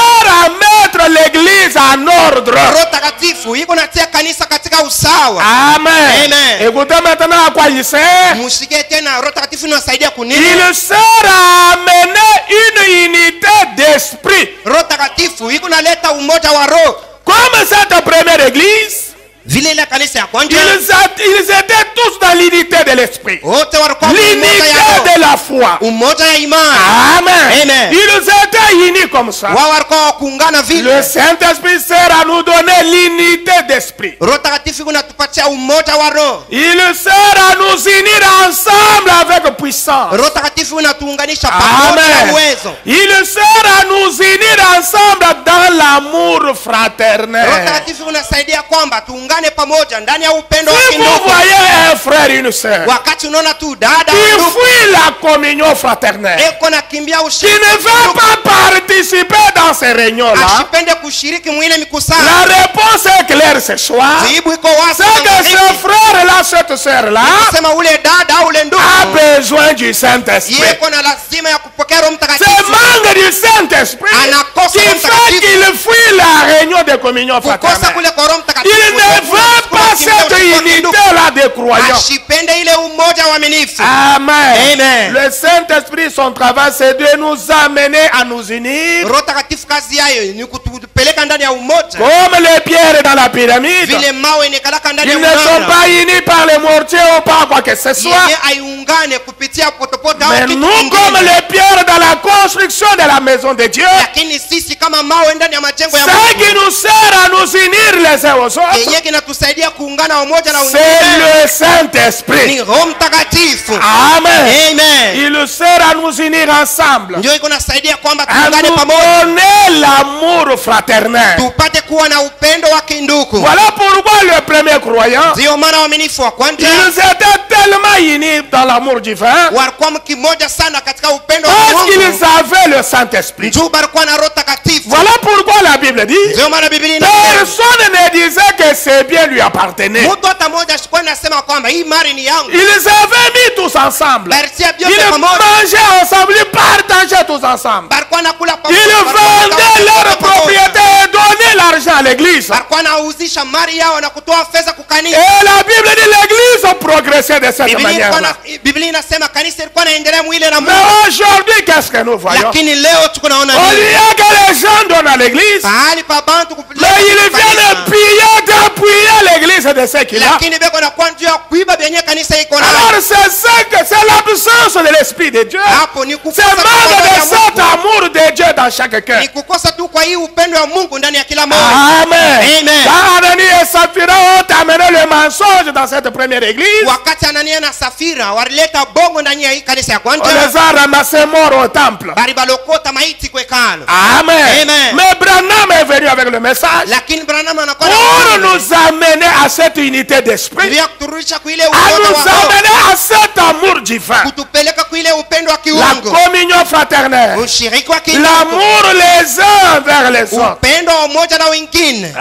à mettre l'église en ordre.
Roho Takatifu iko natia kanisa katika usawa.
Amen.
Amen.
Écoutez maintenant à quoi il sert.
Musikie tena Roho Takatifu inasaidia kunini?
Il sert à amener une unité d'esprit.
Roho Takatifu iko naleta umoja wa roho.
Comme cette première église,
Vile ile kanisa ya kwanza
ils étaient tous dans l'unité de l'esprit.
wote walikuwa umoja ya
L'unité
roho.
de la foi.
Umoja ya imani.
Amen.
Amen.
Ils étaient unis comme ça.
Wao walikuwa kuungana vile.
Le Saint-Esprit sert à nous donner l'unité d'esprit.
Roho Takatifu kunatupatia umoja wa roho.
Il sert à nous unir ensemble avec puissance.
Roho Takatifu inatuunganisha pamoja na
Amen.
uwezo.
Il sert à nous unir ensemble dans l'amour
Roho
fraternel.
Takatifu unasaidia kwamba tuungane pamoja ndani ya upendo wa
Si vous
kindugu.
voyez un frère et une sœur
Wakati unaona tu dada
qui
ndugu,
fuit la communion fraternelle,
eko nakimbia
qui
ushirika
ne veut pas participer dans ces réunions-là,
asipende kushiriki mwile mikusano.
la réponse est claire ce soir.
Jibu iko wazi.
C'est que ce frère-là, cette sœur-là,
Sema ule dada ule ndugu
a besoin du Saint-Esprit.
yeko na lazima ya kupokea Roho
C'est
Mtakatifu.
manque du Saint-Esprit
Anakosa
qui
Roho
fait
Mtakatifu.
qu'il fuit la réunion de communion
Kukosa
fraternelle.
kule kwa Roho Mtakatifu.
Il ne veut pas cette unité-là des croyants.
Asipende ile umoja wa waaminifu.
Amen.
Amen.
Le Saint-Esprit, son travail, c'est de nous amener à nous unir
Roho Takatifu kazi yayo ni kutupeleka ndani ya umoja.
comme les pierres dans la pyramide.
Vile mawe inakalaka ndani
Ils
ya
ne sont
mnara.
pas unis par les mortiers ou par quoi que ce soit.
Yeye tuungane kupitia potopoto au
Mais
kitu
nous, comme
kingine.
les pierres dans la construction de la maison de Dieu,
Lakini sisi kama mawe ndani ya majengo ya
ce qui
Mungu,
nous sert à nous unir les uns aux autres,
yenye kinatusaidia kuungana wamoja na
c'est
wengine
le Saint-Esprit.
ni Roho Mtakatifu.
Amen.
Amen.
Il nous sert à nous unir ensemble,
Ndio iko nasaidia kwamba
à
tuungane
nous
pamoja,
donner l'amour fraternel.
tupate kuwa na upendo wa kindugu.
Voilà pourquoi le premier croyant,
Ndio maana waaminifu wa kwanza
ils étaient tellement unis dans l'amour divin
walikuwa kimoja sana katika upendo wa
parce
Mungu.
qu'ils avaient le Saint-Esprit.
Ndio walikuwa na Roho Takatifu.
Voilà pourquoi la Bible dit,
Ndio maana Biblia inasema
personne ne disait que ses biens lui appartenaient.
mtu hata mmoja asikuwa anasema kwamba hii mali ni yangu.
Ils avaient mis tous ensemble.
Baritia
Ils
vyote pamoja.
mangeaient ensemble, ils partageaient tous ensemble.
Walikuwa nakula pamoja.
Ils vendaient leurs propriétés et donnaient l'argent à l'église.
Walikuwa nauzisha mali yao na kutoa fedha kwa kanisa.
Et la Bible dit l'église progressait de cette manière-là.
Biblia inasema kanisa ilikuwa inaendelea mwile na
Mais
Mungu.
aujourd'hui, qu'est-ce que nous voyons?
Lakini leo tuko naona
Au
nini?
lieu que les gens donnent à l'église,
Pahali pa bantu
mais ils viennent piller, dépouiller l'église de ce qu'il a.
lakini beko na kwa njia ya kuiba benye kanisa iko na.
Alors c'est l'absence de l'Esprit de Dieu.
Hapo ni
C'est
kukosa
manque de
kwa
cet
Mungu.
amour de Dieu dans chaque cœur.
Ni kukosa tu kwa hii upendo wa Mungu ndani ya kila mmoja.
Amen.
Amen.
Quand Ananias et Saphira ont amené le mensonge dans cette première église,
Wakati Anania na Safira walileta bongo ndani ya hii kanisa ya
on
kwanza,
les a ramassés morts au temple.
bali balokota maiti kwa hekalu.
Amen.
Amen.
Mais Branham est venu avec le message
Lakini Branham anakuwa
pour nous amener à cette unité d'esprit,
ndio kuturudisha kwa ile
à
umoja
nous
wa roho,
amener à cet amour divin,
kutupeleka kwa ile upendo wa
la
kiungu,
communion fraternelle,
ushiriki wa kiungu,
l'amour les uns vers les autres.
upendo wa umoja na wengine.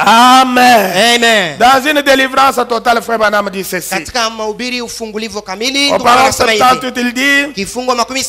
Amen.
Amen.
Dans une délivrance totale, frère Branham dit ceci.
Katika mahubiri ufungulivu kamili
Au
ndugu
parole
anasema hivi,
78, il dit,
kifungo 78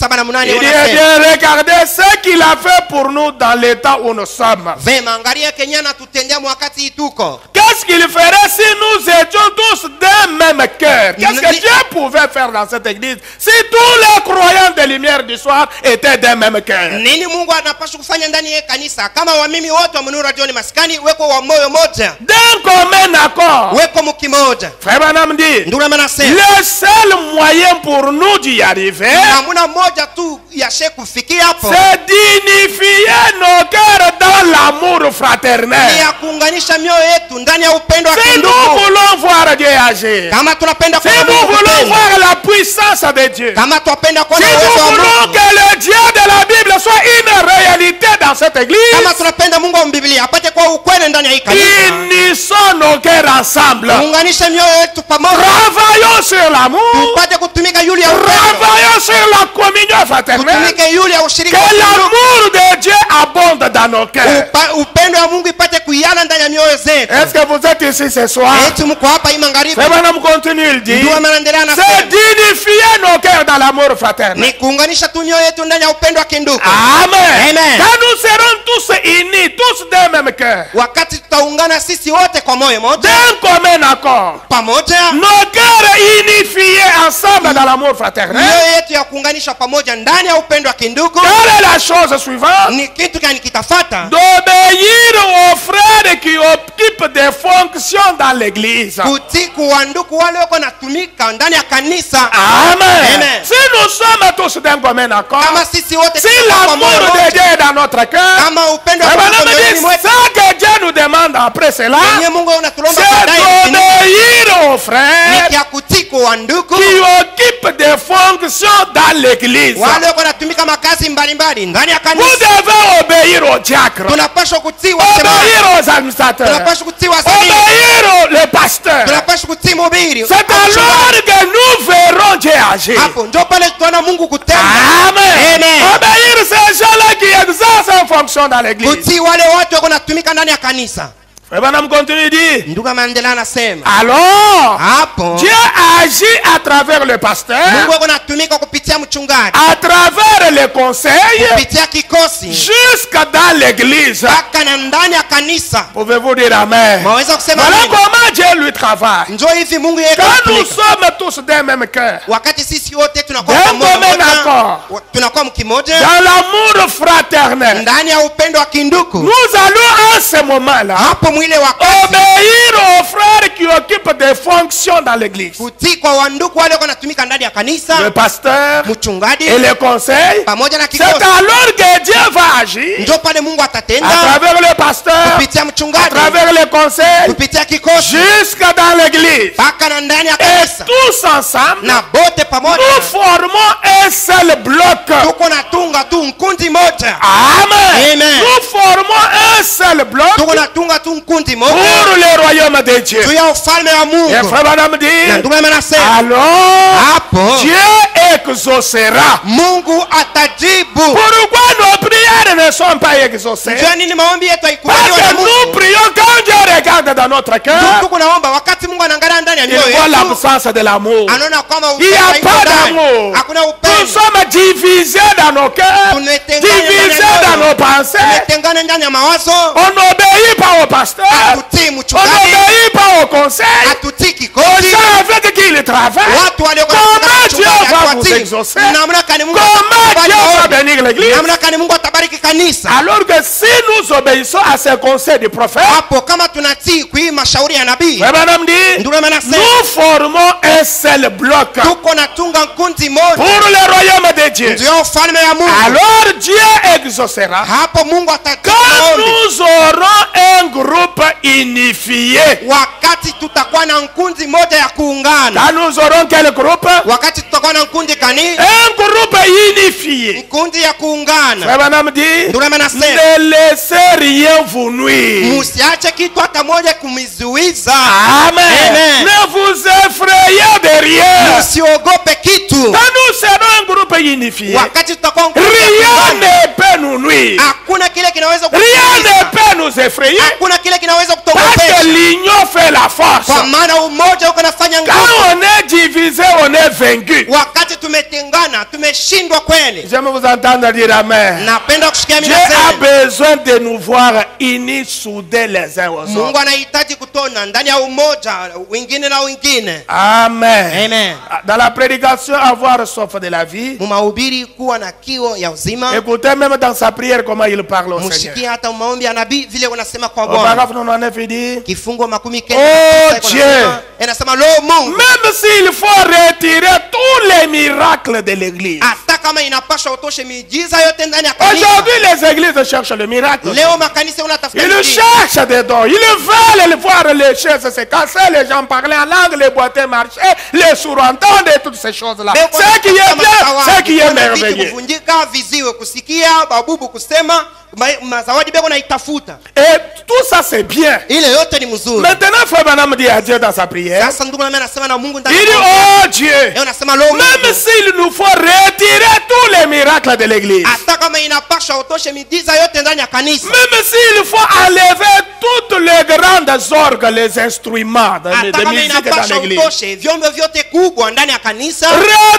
il dit,
wanasema
bien, regardez ce qu'il a fait pour nous dans l'état où nous sommes.
vema, angalia Kenya anatutendea wakati tuko.
Qu'est-ce qu'il ferait si nous étions tous d'un même cœur? Qu'est-ce que Dieu pouvait faire dans cette église si tous les croyants de lumière du soir étaient d'un même cœur?
Nini Mungu anapaswa kufanya ndani ya kanisa kama wamimi wote wa Munura John maskani weko wa moyo moja,
D'un commun accord.
weko mkimoja.
Frère Branham dit,
Ndio maana nasema
le seul moyen pour nous d'y arriver,
hamuna moja tu ya kufikia hapo,
c'est d'unifier nos cœurs dans l'amour
ni
fraternel.
ya kuunganisha mioyo yetu ndani ya upendo wa
Si nous
kindugu.
voulons voir Dieu agir,
Kama tunapenda
si
kuona
nous
Mungu
voulons
kutenda,
voir la puissance de Dieu,
kama tunapenda
si
kuona
nous
uwezo wa
voulons
Mungu,
que le Dieu de la Bible soit une réalité dans cette église,
kama tunapenda Mungu wa Biblia apate kwa ukweli ndani ya hii kanisa,
unissons nos cœurs ensemble.
tuunganishe mioyo yetu pamoja,
Travaillons sur l'amour,
tupate kutumika yule ya upendo,
travaillons sur la communion fraternelle,
tutumike yule ya ushirika
que
wa kindugu.
l'amour de Dieu abonde dans nos cœurs.
Upendo wa Mungu ipate kuyala ndani ya mioyo zetu.
Est-ce que vous êtes ici ce soir?
Eti mko hapa hii magharibi,
Frère Branham continue, il dit,
ndio anaendelea na
c'est d'unifier nos cœurs dans l'amour fraternel.
ni kuunganisha tu mioyo yetu ndani ya upendo wa kindugu.
Amen.
Amen.
Quand nous serons tous unis, tous d'un même cœur,
Wakati tutaungana sisi wote kwa moyo moja
d'un commun accord,
pamoja,
nos cœurs unifiés ensemble dans l'amour fraternel,
mioyo yetu ya kuunganisha pamoja ndani ya upendo wa kindugu,
quelle est la chose suivante?
ni kitu gani kitafata?
D'obéir aux frères qui occupent des fonctions dans l'église.
Kutii kwa ndugu wale wako natumika ndani ya kanisa.
Amen.
Amen.
Si nous sommes tous d'un commun accord,
Kama sisi wote
si
tuko kwa moyo
l'amour de
moja,
Dieu est dans notre cœur,
kama upendo wa
eh ben,
Mungu
on me
moyoni
dit,
mwetu,
ce que Dieu nous demande après cela,
yenye Mungu unatulomba
c'est
baadaye
d'obéir aux
ni
frères
kia kutii kwa ndugu
qui occupent des fonctions dans l'église.
wale wako natumika makazi mbalimbali ndani ya
Vous
kanisa.
devez obéir aux diacres,
Tunapaswa kutii wasemaji,
obéir aux administrateurs,
tunapaswa kutii wasanii,
obéir aux pasteurs.
tunapaswa kutii mhubiri.
C'est alors que nous verrons Dieu agir.
Hapo ndio pale tutaona Mungu kutenda.
Amen.
Amen.
Obéir ces gens-là qui exercent une fonction dans l'église.
Kutii wale watu wako natumika ndani ya kanisa.
Frère Branham continue, il dit,
Ndugu Mandela anasema
alors,
hapo
Dieu agit à travers le pasteur,
Mungu wako natumika kupitia mchungaji,
à travers les conseils,
kupitia kikosi
jusqu'à dans l'église.
mpaka na ndani ya kanisa.
Pouvez-vous dire Amen?
Mwaweza kusema
Voilà
nini?
comment Dieu lui travaille.
Njoo hivi Mungu yeye
Quand nous
anatumika.
sommes tous d'un même cœur,
Wakati sisi wote tunakuwa
D'un
pamoja,
commun accord.
tunakuwa mkimoja
dans l'amour fraternel,
ndani ya upendo wa kindugu,
nous allons à ce moment-là
hapo mwili wa kazi.
Obéir aux frères qui occupent des fonctions dans l'église.
Kutii kwa wandugu wale wanatumika ndani ya kanisa.
Le pasteur
mchungaji
et le conseil.
Pamoja na
c'est alors que Dieu va agir.
Ndio pale Mungu atatenda.
À travers le pasteur.
Kupitia mchungaji.
À travers le conseil.
Kupitia kikosi.
Jusqu'à dans l'église.
Paka na ndani ya kanisa.
Et tous ensemble.
Na bote pamoja.
Nous formons un seul bloc.
Tuko na tunga tu nkundi moja.
Amen.
Amen.
Nous formons un seul bloc.
Tuko na tunga tu nkundi moja.
Pour le royaume de Dieu.
Tu ya ufalme wa Mungu.
Et frère Branham dit.
Alors
Dieu exaucera.
Mungu atajibu.
Pourquoi nos prières ne sont pas exaucées?
Njoo nini maombi yetu haikubaliwa
Parce
na
que
Mungu.
nous prions quand Dieu regarde dans notre cœur.
Tuko naomba wakati Mungu anaangalia ndani ya
Il
mioyo
voit
yetu.
l'absence de l'amour.
Anaona kama
Il n'y a pas d'amour.
Hakuna
Nous
upendo.
sommes divisés dans nos cœurs, divisés dans nos pensées.
Tumetengana ndani ya mawazo.
On n'obéit pas au pasteur.
Hatutii
On
mchungaji.
n'obéit pas au conseil.
Hatutii
Aux
kikosi.
gens avec qui il travaille.
Watu waliokuwa
Comment Dieu
mchungaji
va vous
hatuwatii.
exaucer?
Namna gani Mungu
Comment
atabariki
Dieu va
maombi?
bénir l'église?
Namna gani Mungu atabariki kanisa?
Alors que si nous obéissons à ces conseils du prophète,
Hapo kama tunatii kwa hii mashauri ya nabii.
Frère Branham dit,
Ndio maana nasema
nous formons un seul bloc
tuko na tunga nkundi moja.
pour le royaume de Dieu.
Ndio ufalme wa Mungu.
Alors Dieu exaucera
Hapo Mungu atajibu
quand
maombi.
nous aurons un groupe unifié.
Wakati tutakuwa na nkundi moja ya kuungana.
Quand nous aurons quel groupe?
Wakati tutakuwa na nkundi kani?
Un groupe unifié.
Nkundi ya kuungana.
Frère Branham dit,
Ndio maana nasema
ne laissez rien vous nuire.
musiache kitu hata moja kumizuiza.
Amen.
Amen.
Ne vous effrayez de rien.
Usiogope kitu.
Quand nous serons un groupe unifié,
Wakati tutakuwa nkundi ya
rien
kuungana,
ne peut nous nuire.
hakuna kile kinaweza
Rien ne
kutumiza.
peut nous effrayer.
Hakuna kile kinaweza
Parce que
kutogopesha.
l'union fait la force.
Kwa maana umoja uko nafanya
Quand
nguvu.
on est divisé, on est vaincu.
Wakati tumetengana, tumeshindwa kweli.
J'aime vous entendre dire Amen.
Napenda kusikia mimi
Dieu a
nasema.
besoin de nous voir unis, soudés les uns aux
Mungu
autres.
anahitaji kutona ndani ya umoja wengine na wengine.
Amen.
Amen.
Dans la prédication, avoir soif de la vie.
Mumahubiri kuwa na kio ya uzima.
Écoutez même dans sa prière comment il parle au Seigneur.
Mushikie hata maombi ya nabii vile unasema kwa
Au
Bwana.
paragraphe 99, il dit,
Kifungo makumi
Oh,
kenda.
Dieu.
Inasema lo Mungu.
même s'il faut retirer tous les miracles de l'église.
Hata kama inapaswa utoshe miujiza yote ndani ya kanisa.
Aujourd'hui, les églises cherchent le miracle.
Leo makanisa unatafuta
Ils
miujiza.
cherchent des dons. Ils veulent voir les chaises se casser, les gens parler en langue, les boîtiers marcher, les sourds entendre et toutes ces choses-là.
Leo
Ce qui est bien, ce qui est
kuna vitu
merveilleux.
kuvunjika, viziwe kusikia, babubu kusema, mazawadi bego naitafuta.
Et tout ça, c'est bien.
Ile yote ni mzuri.
Maintenant, Frère Branham dit à Dieu dans sa prière,
Sasa ndugu nami anasema na Mungu
il
ndani.
dit, oh Dieu,
Leo nasema lo
même
Mungu.
s'il nous faut retirer tous les miracles de l'église,
Hata kama inapaswa utoshe miujiza yote ndani ya kanisa.
même s'il faut enlever toutes les grandes orgues, les instruments de
Hata kama
musique dans
inapaswa
l'église,
utoshe vyombo vyote kubwa ndani ya kanisa.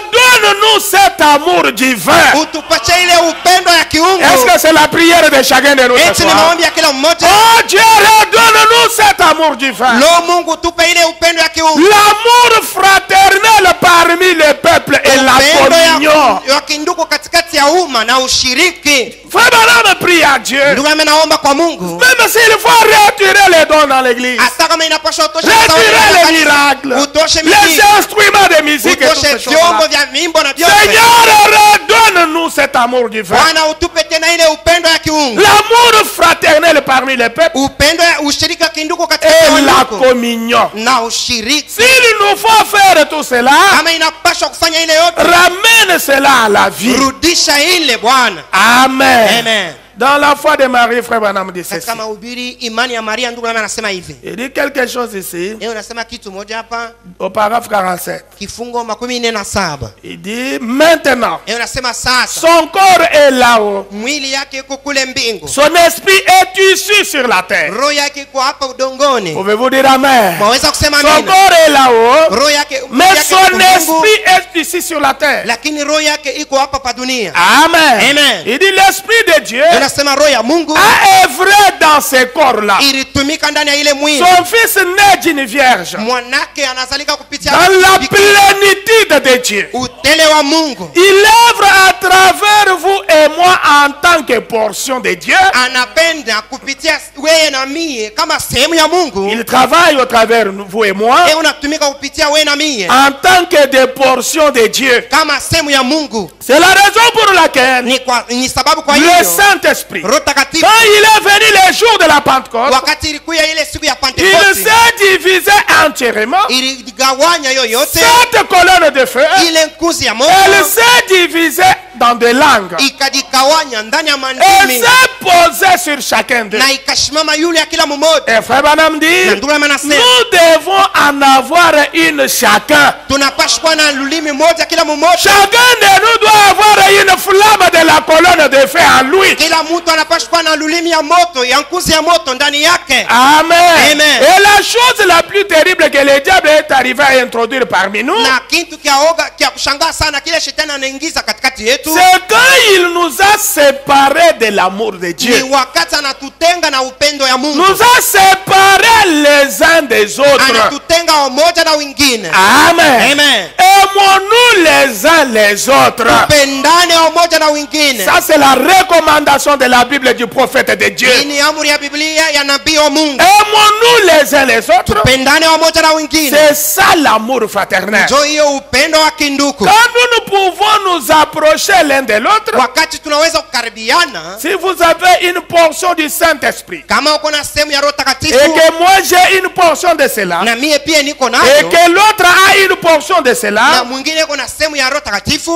redonne-nous cet amour divin.
Utupatie ile upendo ya kiungu.
Est-ce que c'est la prière de chacun de nous ce
Eti ni
soir?
maombi ya kila mmoja.
Oh Dieu, redonne-nous cet amour divin.
Lo Mungu tupe ile upendo ya kiungu.
L'amour fraternel parmi les peuples et la communion.
ya kindugu katikati ya umma na ushiriki.
Frère Branham prie à Dieu.
Ndugu nami naomba kwa Mungu.
Même s'il faut retirer les dons dans l'église,
Hata kama inapaswa utoshe
retirer les miracles,
utoshe
les
miujiza.
instruments de musique et toutes
Utoshe
ces
vyombo
choses-là.
vya mimbo na vyote.
Seigneur, redonne-nous cet amour divin.
Bwana utupe tena ile upendo ya kiungu.
L'amour fraternel parmi les peuples
Upendo ya ushiriki wa kindugu katikati
et
ya
la
wandugu.
communion.
Na ushiriki.
S'il nous faut faire tout cela,
Kama inapaswa kufanya ile yote.
ramène cela à la vie.
Rudisha ile Bwana.
Amen.
Amen.
Dans la foi de Marie, Frère Branham dit ceci.
Katika mahubiri imani ya Maria ndugu nami anasema hivi.
Il dit quelque chose ici,
Leo nasema kitu moja hapa.
au paragraphe 47.
Kifungo 47.
Il dit, maintenant,
Leo nasema sasa.
son corps est là-haut.
Mwili yake iko kule mbingu.
Son esprit est ici sur la terre.
Roho yake iko hapa udongoni.
Pouvez-vous dire Amen?
Mwaweza kusema
Son
amina.
corps est là-haut,
Roho yake
mais
yake
son
iko mbingu,
esprit est ici sur la terre.
lakini roho yake iko hapa pa dunia.
Amen.
Amen.
Il dit, l'esprit de Dieu
Leo nasema roho ya Mungu
a œuvré dans ce corps-là.
ilitumika ndani ya ile mwili.
Son fils naît d'une vierge.
Mwanake anazalika kupitia
Dans la plénitude de Dieu.
utele wa Mungu.
Il œuvre à travers vous et et moi en tant que portion de Dieu.
Anapenda kupitia wewe na mie kama sehemu ya Mungu.
Il travaille au travers vous et moi.
Unatumika kupitia wewe na mie.
En tant que des portions de Dieu.
Kama sehemu ya Mungu.
C'est la raison pour laquelle
ni sababu kwa hiyo
le Saint-Esprit,
Roho Takatifu,
quand il est venu le jour de la Pentecôte,
wakati ilikuwa ile siku ya
il
Pentecoste,
s'est divisé entièrement.
iligawanya yoyote.
Cette colonne de feu,
Ile nkuzi ya moto,
elle s'est divisée dans des langues.
ikajigawanya ndani ya
Elle
mandimi
s'est posée sur chacun d'eux.
na ikashimama yule ya kila mmoja.
Et frère Branham dit,
Na ndugu anasema
nous devons en avoir une chacun.
tunapaswa kuwa na lulimi moja kila mmoja.
Chacun de nous doit avoir une flamme de la colonne de feu en lui.
Kila mtu anapaswa kuwa na lulimi ya moto, ya nkuzi ya moto ndani yake.
Amen.
Amen.
Et la chose la plus terrible que le diable est arrivé à introduire parmi nous,
Na kitu kia kushangaa sana kile shetani anaingiza katikati yetu,
c'est quand il nous a séparés de l'amour de
ni
Dieu.
wakati anatutenga na upendo ya Mungu.
Nous a séparés les uns des autres.
Anatutenga wamoja na wengine.
Amen.
Amen.
Aimons-nous les uns les autres.
Tupendane wamoja na wengine.
Ça c'est la recommandation de la Bible du prophète de Dieu.
Hii ni amri ya Biblia ya nabii wa Mungu.
Aimons-nous les uns les autres.
Tupendane wamoja na wengine.
C'est ça l'amour fraternel.
Ndio hiyo upendo wa kindugu.
Quand nous pouvons nous approcher l'un de l'autre,
Wakati tunaweza kukaribiana,
si vous avez une portion du Saint-Esprit
kama uko na sehemu ya Roho Takatifu
et que moi j'ai une portion de cela
na mie pia niko
et
nayo,
que l'autre a une portion de
na
cela,
mwingine uko na sehemu ya Roho Takatifu,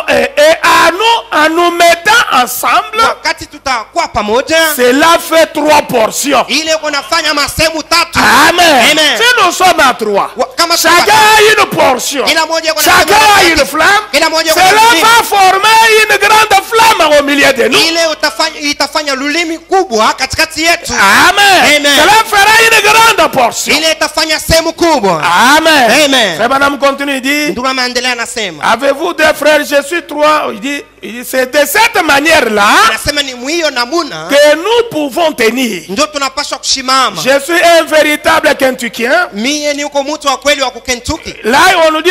et en nous mettant ensemble,
wakati tutakuwa pamoja,
cela fait 3 portions.
ile uko nafanya masehemu tatu.
Amen.
Amen.
Si nous sommes à 3,
Kama
chacun a une portion,
kila mmoja uko na
chacun
sehemu
a
ya
une flamme,
kila mmoja uko na
cela
lulimi.
va former une grande flamme au milieu de nous.
Ile itafanya lulimi kubwa katikati yetu.
Amen.
Amen.
Cela fera une grande portion.
Ile itafanya sehemu kubwa.
Amen.
Amen.
Frère Branham continue, il dit,
Ndugu anaendelea anasema,
avez-vous 2 frères, je suis 3. Il dit c'est de cette manière-là
anasema ni mwiyo namuna
que nous pouvons tenir.
ndio tunapaswa kushimama.
Je suis un véritable Kentuckien.
Mie ni uko mtu wa kweli wa Kentucky.
Là, on nous dit,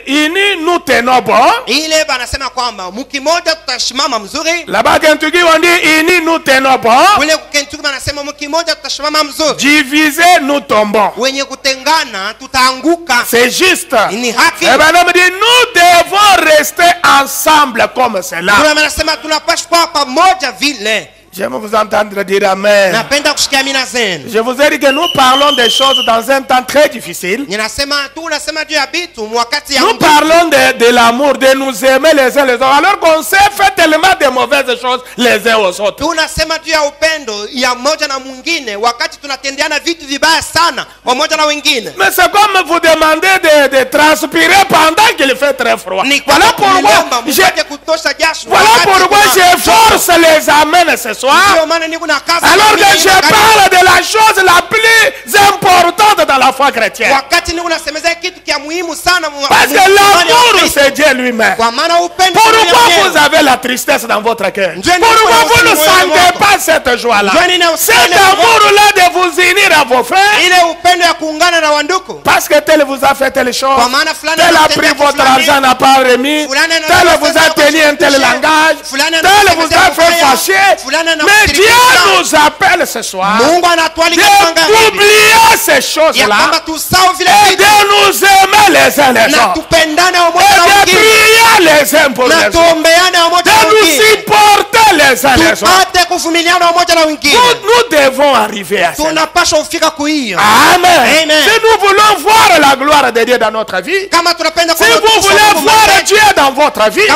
ini nous tenons bon.
Ile banasema kwamba mkimoja tutashimama mzuri.
Là-bas, Kentucky, on dit, ini nous tenons bon.
Kule Kentucky banasema mkimoja tutashimama mzuri.
Divisé, nous tombons.
Wenye kutengana tutaanguka.
C'est juste.
Ni haki.
Et ben, on dit, nous devons rester ensemble comme cela.
Banasema tunapaswa kuwa pamoja vile.
J'aime vous entendre dire Amen.
Napenda kushikia amina zenu.
Je vous ai dit que nous parlons des choses dans un temps très difficile.
Ninasema tu unasema juu ya vitu wakati ya
Nous parlons de l'amour, de nous aimer les uns les autres, alors qu'on s'est fait tellement de mauvaises choses les uns aux autres.
tunasema juu ya upendo ya mmoja na mwingine wakati tunatendeana vitu vibaya sana wamoja na wengine.
Mais c'est comme vous demandez de transpirer pendant qu'il fait très froid. Voilà pourquoi je force les amens ce soir. Alors que je parle de la chose la plus importante dans la foi chrétienne. Parce que l'amour c'est Dieu lui-même. Pourquoi vous avez la tristesse dans votre cœur? Pourquoi vous ne sentez pas cette joie-là? Cet amour-là de vous unir à vos frères. Parce que tel vous a fait telle chose, tel a pris votre argent, n'a pas remis, tel vous a tenu un tel langage, tel vous a fait fâcher. Mais Dieu nous appelle ce soir d'oublier ces choses-là et de nous aimer les uns les autres et de prier les uns pour les autres, de nous supporter les uns les autres. Nous devons arriver à ça. Amen. Si nous voulons voir la gloire de Dieu dans notre vie, si vous voulez voir Dieu dans votre vie,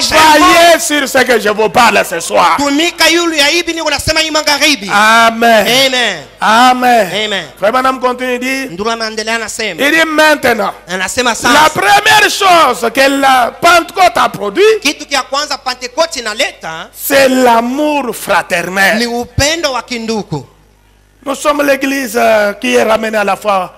travaillez sur ce que je vous parle ce soir. Amen.
Amen.
Amen. Frère Branham continue, il dit maintenant, la première chose que la Pentecôte a produit, c'est l'amour fraternel. Nous sommes l'église qui est ramenée à la foi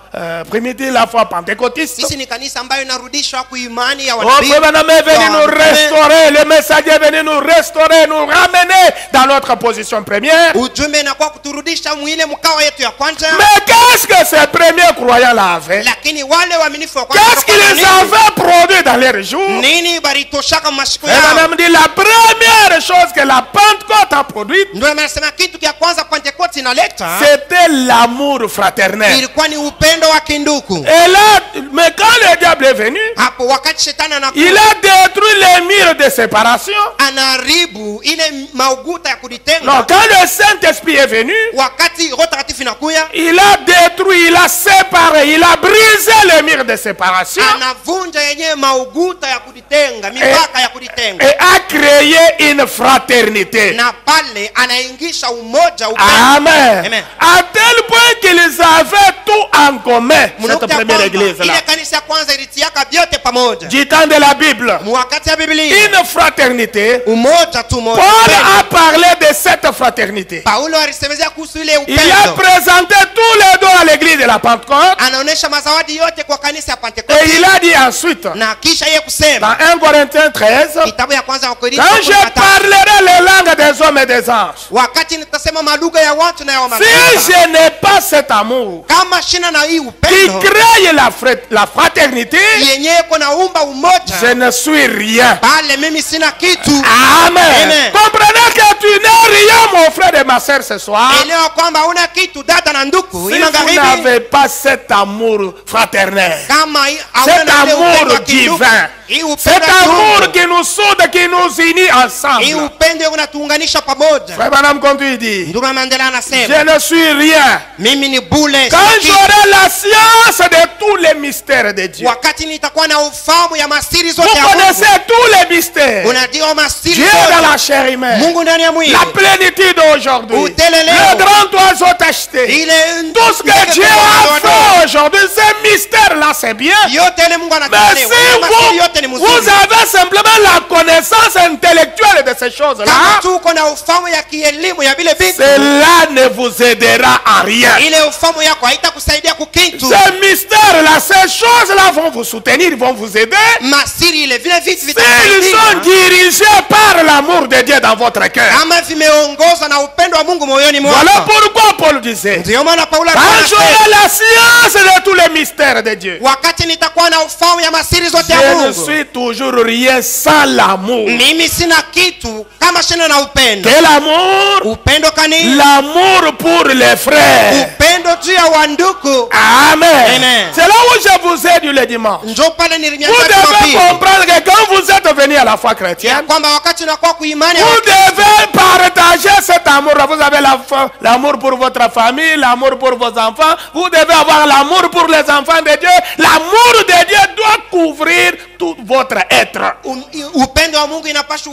primitive, la foi pentecôtiste.
Sisi ni kanisa ambayo inarudishwa kwa imani ya
Oh,
wanabii.
Frère Branham est venu nous restaurer, le messager est venu nous restaurer, nous ramener dans notre position première.
Ujumbe na kwa kuturudisha mwile mkao yetu ya kwanza.
Mais qu'est-ce que ces premiers croyants-là avaient?
Lakini wale waaminifu wa kwanza
Qu'est-ce qu'ils avaient produit dans les jours?
nini baritoshaka mashiko
Frère
yao?
Branham dit la première chose que la Pentecôte a produite,
Ndio anasema kitu kia kwanza Pentecost inaleta
c'était l'amour fraternel.
ilikuwa ni upendo wa kinduku.
Et là, mais quand le diable est venu,
Hapo wakati shetani
il a détruit les murs de séparation.
anaharibu ile mauguta ya kujitenga.
Non, quand le Saint-Esprit est venu,
Wakati Roho Takatifu inakuya
il a détruit, il a séparé, il a brisé les murs de séparation
anavunja yenyewe mauguta ya kujitenga, mipaka ya kujitenga,
et a créé une fraternité.
na pale anaingisha umoja, upendo.
Amen.
Amen.
À tel point qu'ils avaient tout en commun, cette
Mnukta
première
kwamba
église-là.
ile kanisa ya kwanza ilitiaka vyote pamoja.
Du temps de la Bible,
Wakati ya Biblia
une fraternité.
umoja tu moja.
Paul a parlé de cette fraternité.
Paulo alisemezea kuhusu ile
Il a
upendo.
présenté tous les dons à l'église de la Pentecôte.
Anaonesha mazawadi yote kwa kanisa ya
Et
Pentecost.
il a dit ensuite,
Na kisha yeye kusema
dans 1 Corinthiens 13,
kitabu ya kwanza wa Korintho
quand je
13,
parlerai les langues des hommes et des anges,
wakati nitasema malugha ya watu na ya
si
malaika,
je n'ai pas cet amour
kama shina na hii
qui
upendo
crée la fraternité,
yenyewe kuna umba umoja,
je ne suis rien.
pale mimi sina kitu.
Amen.
Amen.
Comprenez que tu n'es rien, mon frère et ma soeur, ce soir.
Elewa kwamba una kitu dada na ndugu,
Si
ina
vous
magharibi
n'avez pas cet amour fraternel,
kama
cet amour divin, cet amour qui nous soude, qui nous unit
hii
ensemble.
upendo unatuunganisha pamoja.
Frère Branham continue, il dit,
Ndugu Mandela anasema
je ne suis rien.
mimi ni bule,
Quand
sina kitu.
j'aurai la science de tous les mystères de Dieu,
Wakati nitakuwa na ufahamu ya masiri
vous
zote ya Mungu.
connaissez tous les mystères.
Unajua masiri
Dieu dans
zote.
la chair humaine,
Mungu ndani ya mwili.
la plénitude aujourd'hui,
Uteleleo.
le grand oiseau tacheté,
Ile
tout ce que Dieu a fait aujourd'hui, ces mystères-là, c'est bien.
yote ile Mungu
Mais
anataka.
si
Masiri yote ni
vous
mzuri.
avez simplement la connaissance intellectuelle de ces choses-là,
Kama tu uko na ufahamu ya kielimu ya vile vitu,
cela ne vous aidera à rien.
ile ufahamu yako haitakusaidia kukitu.
Ces mystères-là, ces choses-là vont vous soutenir, ils vont vous aider.
Masiri ile vile vitu
S'ils sont
vitakusaidia.
dirigés par l'amour de Dieu dans votre cœur.
Kama vimeongozwa na upendo wa Mungu moyoni
Voilà
mwako.
pourquoi Paul disait,
Ndio maana Paulo
quand
anasema,
j'aurai la science de tous les mystères de Dieu,
wakati nitakuwa na ufahamu ya masiri zote ya
je ne
Mungu,
suis toujours rien sans l'amour.
mimi sina kitu kama sina na upendo.
Quel amour?
Upendo kani?
L'amour pour les frères.
Upendo juu ya wandugu.
Amen.
Amen.
C'est là où je vous ai dit le dimanche.
Njoo pale nilimiambia
Vous devez
Jumapili
comprendre que quand vous êtes venu à la foi
ya
chrétienne,
kwamba wakati unakuwa kuimani
vous devez partager cet amour. Vous avez l'amour pour votre famille, l'amour pour vos enfants. Vous devez avoir l'amour pour les enfants de Dieu. L'amour de Dieu doit couvrir tout votre être.
upendo wa Mungu inapaswa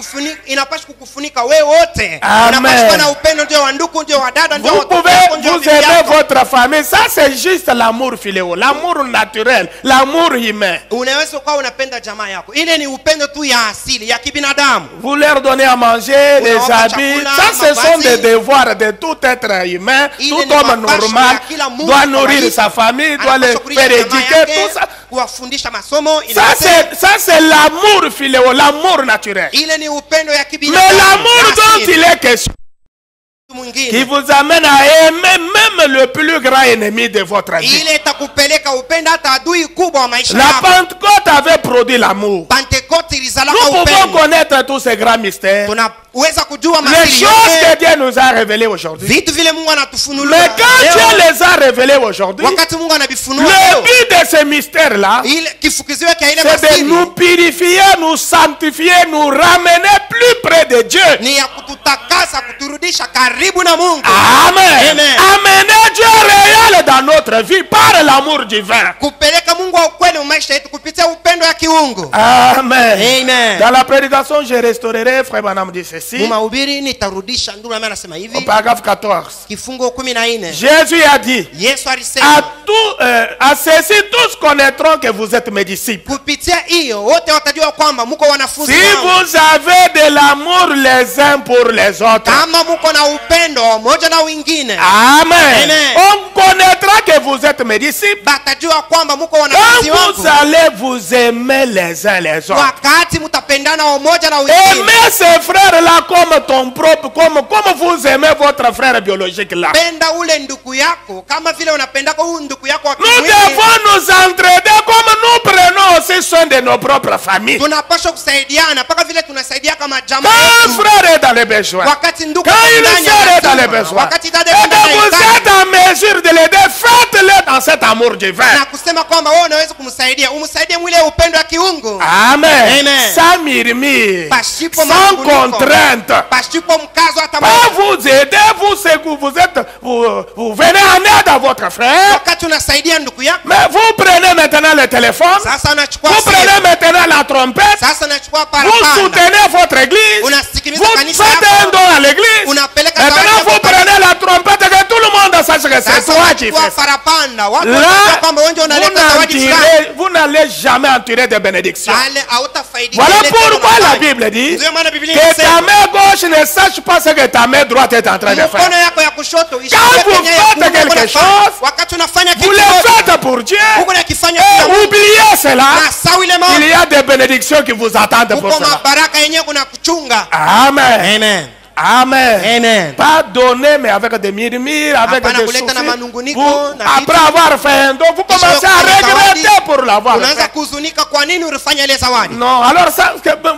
kukufunika wewe wote.
Amen.
Unapaswa na upendo ndio wa ndugu, ndio wa dada, ndio
Vous
watoto
pouvez
wako, ndio
vous
bibi
aimer
yako.
votre famille. Ça, c'est juste l'amour philéo, l'amour naturel, l'amour humain.
Unaweza ukawa unapenda jamaa yako, ile ni upendo tu ya asili ya kibinadamu.
Vous leur donnez à manger, des
Unawapa
habits.
chakula,
Ça, ce sont
mavazi.
des devoirs de tout être humain.
Ile
Tout
ni
homme
mapasho
normal
ya kila Mungu
doit
kwa
nourrir
kawaida.
sa famille, doit les
Anapaswa kulisha
faire
jamaa
éduquer,
yake,
tout ça.
kuwafundisha masomo.
Ça, c'est l'amour philéo, l'amour naturel.
Ile ni upendo ya
Mais
kibinadamu.
l'amour
ya
dont
asili.
il est question, qui
Mwingine
vous amène à aimer même le plus grand ennemi de votre vie.
ile itakupeleka upendo hata adui kubwa wa maisha
La
yako.
Pentecôte avait produit l'amour.
Pentecote ilizalaka
Nous pouvons
upendo.
connaître tous ces grands mystères.
Tunaweza kujua
Les
masiri
choses
yote,
que Dieu nous a révélées aujourd'hui.
vitu vile Mungu anatufunulia.
Mais quand
leo,
Dieu les a révélées aujourd'hui,
wakati Mungu anavifunua
le
leo,
but de ces mystères-là,
ile kifukizio kia ile
c'est de
masiri
nous purifier, nous sanctifier, nous ramener plus près de Dieu.
ni ya kututakasa, kuturudisha karibu na Mungu.
Amen.
Amen.
Amener Dieu réel dans notre vie par l'amour divin.
Kupeleka Mungu wa ukweli mu maisha yetu kupitia upendo ya kiungu. kiungu.
Amen.
Amen.
Dans la prédication, je restaurerai, frère Branham dit ceci.
Mumahubiri nitarudisha, ndugu nami anasema hivi.
Au paragraphe 14.
Kifungo 14.
Jésus a dit,
Yesu alisema,
à ceci tous connaîtront que vous êtes mes disciples.
kupitia hiyo wote watajua kwamba mko wanafunzi
Si
wangu.
vous avez de l'amour les uns pour les autres.
Kama mko na upendo mmoja na wengine.
Amen.
Amen.
On connaîtra que vous êtes mes disciples
Batajua kwamba mko
quand
wanafunzi
vous
wangu.
allez vous aimer les uns les autres.
Wakati mtapendana mmoja na wengine.
Aimez ces frères-là comme ton propre, comme vous aimez votre frère biologique là.
Penda ule ndugu yako kama vile unapenda kwa huyu ndugu yako wa
Nous
kimwili.
devons nous entraider comme nous prenons aussi soin de nos propres familles.
Tunapaswa kusaidiana mpaka vile tunasaidia kama jamaa
Quand un
yetu.
frère est dans les besoins,
Wakati ndugu
quand une
ndani ya
sœur est dans les
lazima,
besoins,
wakati dada
et
yuko ndani
que
ya
vous
hitaji,
êtes en mesure de l'aider, faites-le dans cet amour divin.
na kusema kwamba wewe unaweza kumsaidia, umsaidie mwile upendo wa kiungu.
Amen.
Amen.
Sans murmure,
Pasipo
sans
manunguniko,
contrainte.
pasipo mkazo hata
Pas
mmoja.
vous aider, vous, c'est que vous êtes, vous venez en aide à votre frère,
Wakati unasaidia ndugu yako,
mais vous prenez maintenant le téléphone,
sasa unachukua
vous
simu,
prenez maintenant la trompette,
sasa unachukua
vous
parapanda,
soutenez votre église,
unasikiliza
vous
kanisa
faites
yako,
un don à l'église.
unapeleka
Maintenant,
zawadi
vous
kwa
prenez la trompette et que tout le monde sache que c'est
sasa
toi qui
unachukua
fais ça.
parapanda, watu wanajua
Là,
kwamba wewe ndio unaleta zawadi fulani.
vous n'allez jamais en tirer de bénédiction.
Pale hautafaidika.
Voilà
ile tendo
pourquoi la
unafanya.
Bible dit
Ndio maana Biblia
que ta
inasema
main gauche ne sache pas ce que ta main droite est en train de
mkono
faire.
yako ya kushoto
Quand vous faites quelque chose,
wakati unafanya
vous
kitu
le
moja,
faites pour Dieu.
huko unakifanya
Et
kwa Mungu.
oubliez cela.
Na sawa ile
Il
mambo
y a des bénédictions qui vous attendent pour
huko
cela.
mabaraka yenyewe kuna kuchunga.
Amen.
Amen.
Amen.
Amen.
Pas donner, mais avec des murmures, avec
Hapana
des
kuleta na
soucis.
manunguniko,
Vous,
na
après avoir fait un don, vous commencez à regretter pour l'avoir
Unaanza
fait.
kuhuzunika kwa nini ulifanya ile zawadi.
Non, alors ça,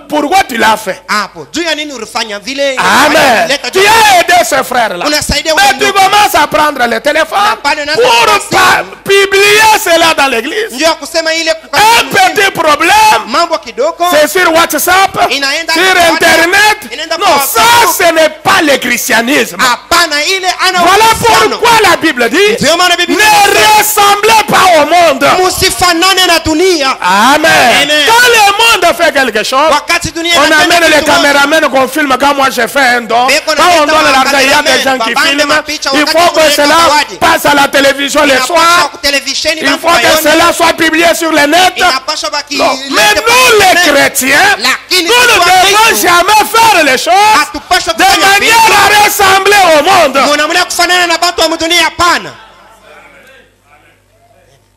pourquoi tu l'as fait?
Hapo juu ya nini ulifanya vile?
Amen.
Ileta
Tu
juu-
as aidé ce frère-là.
Unasaidia
Mais
wale
tu
ndugu.
commences à prendre le téléphone
pale unaanza
pour
kuwasiliana.
publier cela dans l'église.
Ndio ya kusema ile
Un petit problème,
mambo kidogo
c'est sur WhatsApp,
inaenda
sur
kwa
Internet.
inaenda
Non,
kwa
ça
Facebook.
ce n'est pas le christianisme.
hapana ile ana
Voilà
uhusiano.
pourquoi la Bible dit
Ndio maana Biblia
ne
inasema,
ressemblez pas au monde.
msifanane na dunia.
Amen.
Amen.
Quand le monde fait quelque chose,
Wakati dunia
on
inatenda
amène les
kitu moja,
caméramans qu'on filme. Quand moi je fais un don,
Beko
quand on
naleta
donne l'argent, il y a
makameramen,
des gens qui
babande
filment.
mapicha,
Il
wakati
faut que
unaleta
cela
zawadi.
passe à la télévision le
inapaswa
soir.
ku televisheni
Il
bantu
faut que
waione.
cela soit publié sur le net.
Inapaswa baki
Non.
ilete
Mais
kwa
nous les
internet.
chrétiens,
Lakini
nous ne
sisi
devons
Wakristo,
jamais faire les choses
hatupaswa
de
kufanya
manière
vitu
à ressembler au monde.
munamuna kufanana na bantu wa dunia. Hapana,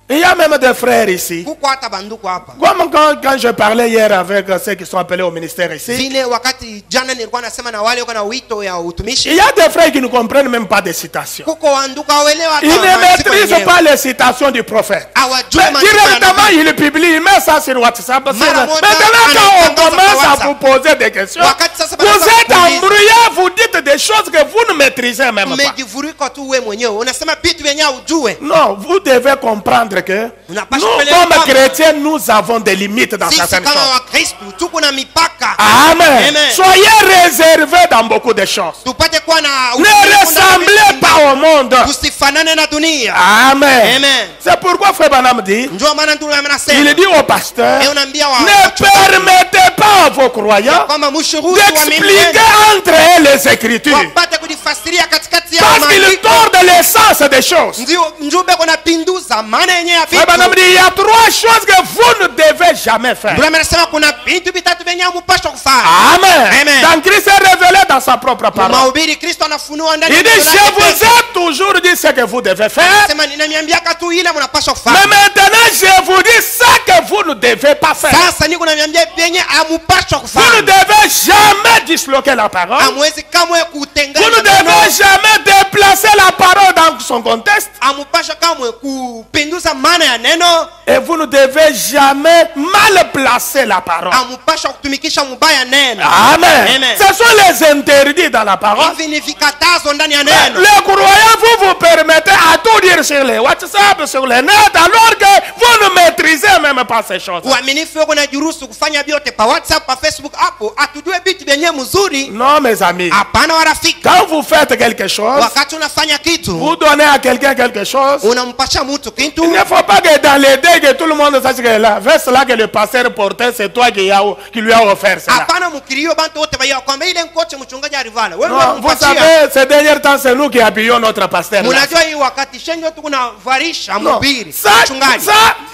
Il y a même des frères ici.
kuko hata banduku hapa
Comme quand je parlais hier avec ceux qui sont appelés au ministère ici,
vile. Wakati jana nilikuwa nasema na wale wako na wito ya
il
utumishi,
y a des frères qui ne comprennent même pas des citations.
kuko wanduku hawelewa hata
Ils ne
maandiko
maîtrisent
yenyewe.
pas les citations du prophète.
Hawajui
Mais
maandiko ya
directement,
nabii.
il publie, il met ça sur WhatsApp.
Mara moja,
Maintenant, quand on
anatangaza
commence
kwa
à
WhatsApp.
vous poser des questions,
Wakati sasa
vous
banaanza
êtes
kuuliza.
embrouillé, vous dites des choses que vous ne maîtrisez même pas.
Umejivurika tu wewe mwenyewe, unasema vitu vyenyewe ujue.
Non, vous devez comprendre que
Unapaswa
nous,
kuelewa
comme
kwamba
chrétiens, nous avons des limites dans
sisi
certaines
kama
choses.
Wakristo tuko na mipaka.
Amen.
Amen.
Soyez réservés dans beaucoup de choses.
Tupate kuwa na
Ne
utulivu ndani ya
ressemblez
vitu
pas au monde.
tusifanane na dunia.
Amen.
Amen.
C'est pourquoi Frère Branham dit,
Ndio maana ndio
il
anasema
dit au pasteur,
leo naambia wa
ne permettez pas à vos croyants
kwamba mshuruti wa
d'expliquer entre eux les Écritures.
wapate kujifasiria katikati ya
Parce qu'ils
maandiko.
tordent l'essence des choses.
Ndio njube kuna pinduza maana yenyewe ya
Frère Branham
vitu.
dit, il y a trois choses que vous ne devez jamais faire.
Ndio anasema kuna vitu vitatu vyenyewe mpaswa kufanya.
Amen.
Amen.
Dans Christ est révélé dans sa propre parole.
Mahubiri Kristo anafunua ndani
Il dit,
neno
je
lake
vous
pekee.
ai toujours dit ce que vous devez faire.
Sema ninamiambiaka tu ile mnapaswa
Mais
kufanya.
maintenant, je vous dis ce que vous ne devez pas faire.
Sasa niko namiambia vyenye amupaswa
Vous ne
kufanya.
devez jamais disloquer la parole.
Amwezi kamwe
Vous ne
kutengana
devez
neno.
jamais déplacer la parole dans son contexte.
Amupaswa kamwe kupinduza maana ya neno.
Et vous ne devez jamais mal placer la parole.
Amupaswa kutumikisha mubaya neno.
Amen.
Amen.
Ce sont les interdits dans la parole.
Hivi ni vikatazo ndani ya neno.
Les croyants, vous vous permettez à tout dire sur les WhatsApp, sur les net, alors que vous ne maîtrisez même pas ces choses.
Uaminifu wako unajiruhusu kufanya vyote pa WhatsApp, pa Facebook, hapo atujue vitu vyenyewe mzuri.
Non, mes amis.
Hapana warafiki.
Quand vous faites quelque chose,
wakati unafanya kitu,
vous donnez à quelqu'un quelque chose,
unampasha mtu kitu,
il ne faut pas que dans les dés que tout le monde sache que la veste là que le pasteur portait, c'est toi qui lui a offert cela.
hapana mkirio bantu wote bayao kwamba ile ngoche mchungaji alivala. Wewe
Non, vous savez, ces derniers temps, c'est nous qui habillons notre pasteur.
Mnajua hii wakati shenyo tu kuna varisha mhubiri
Ça,
mchungaji.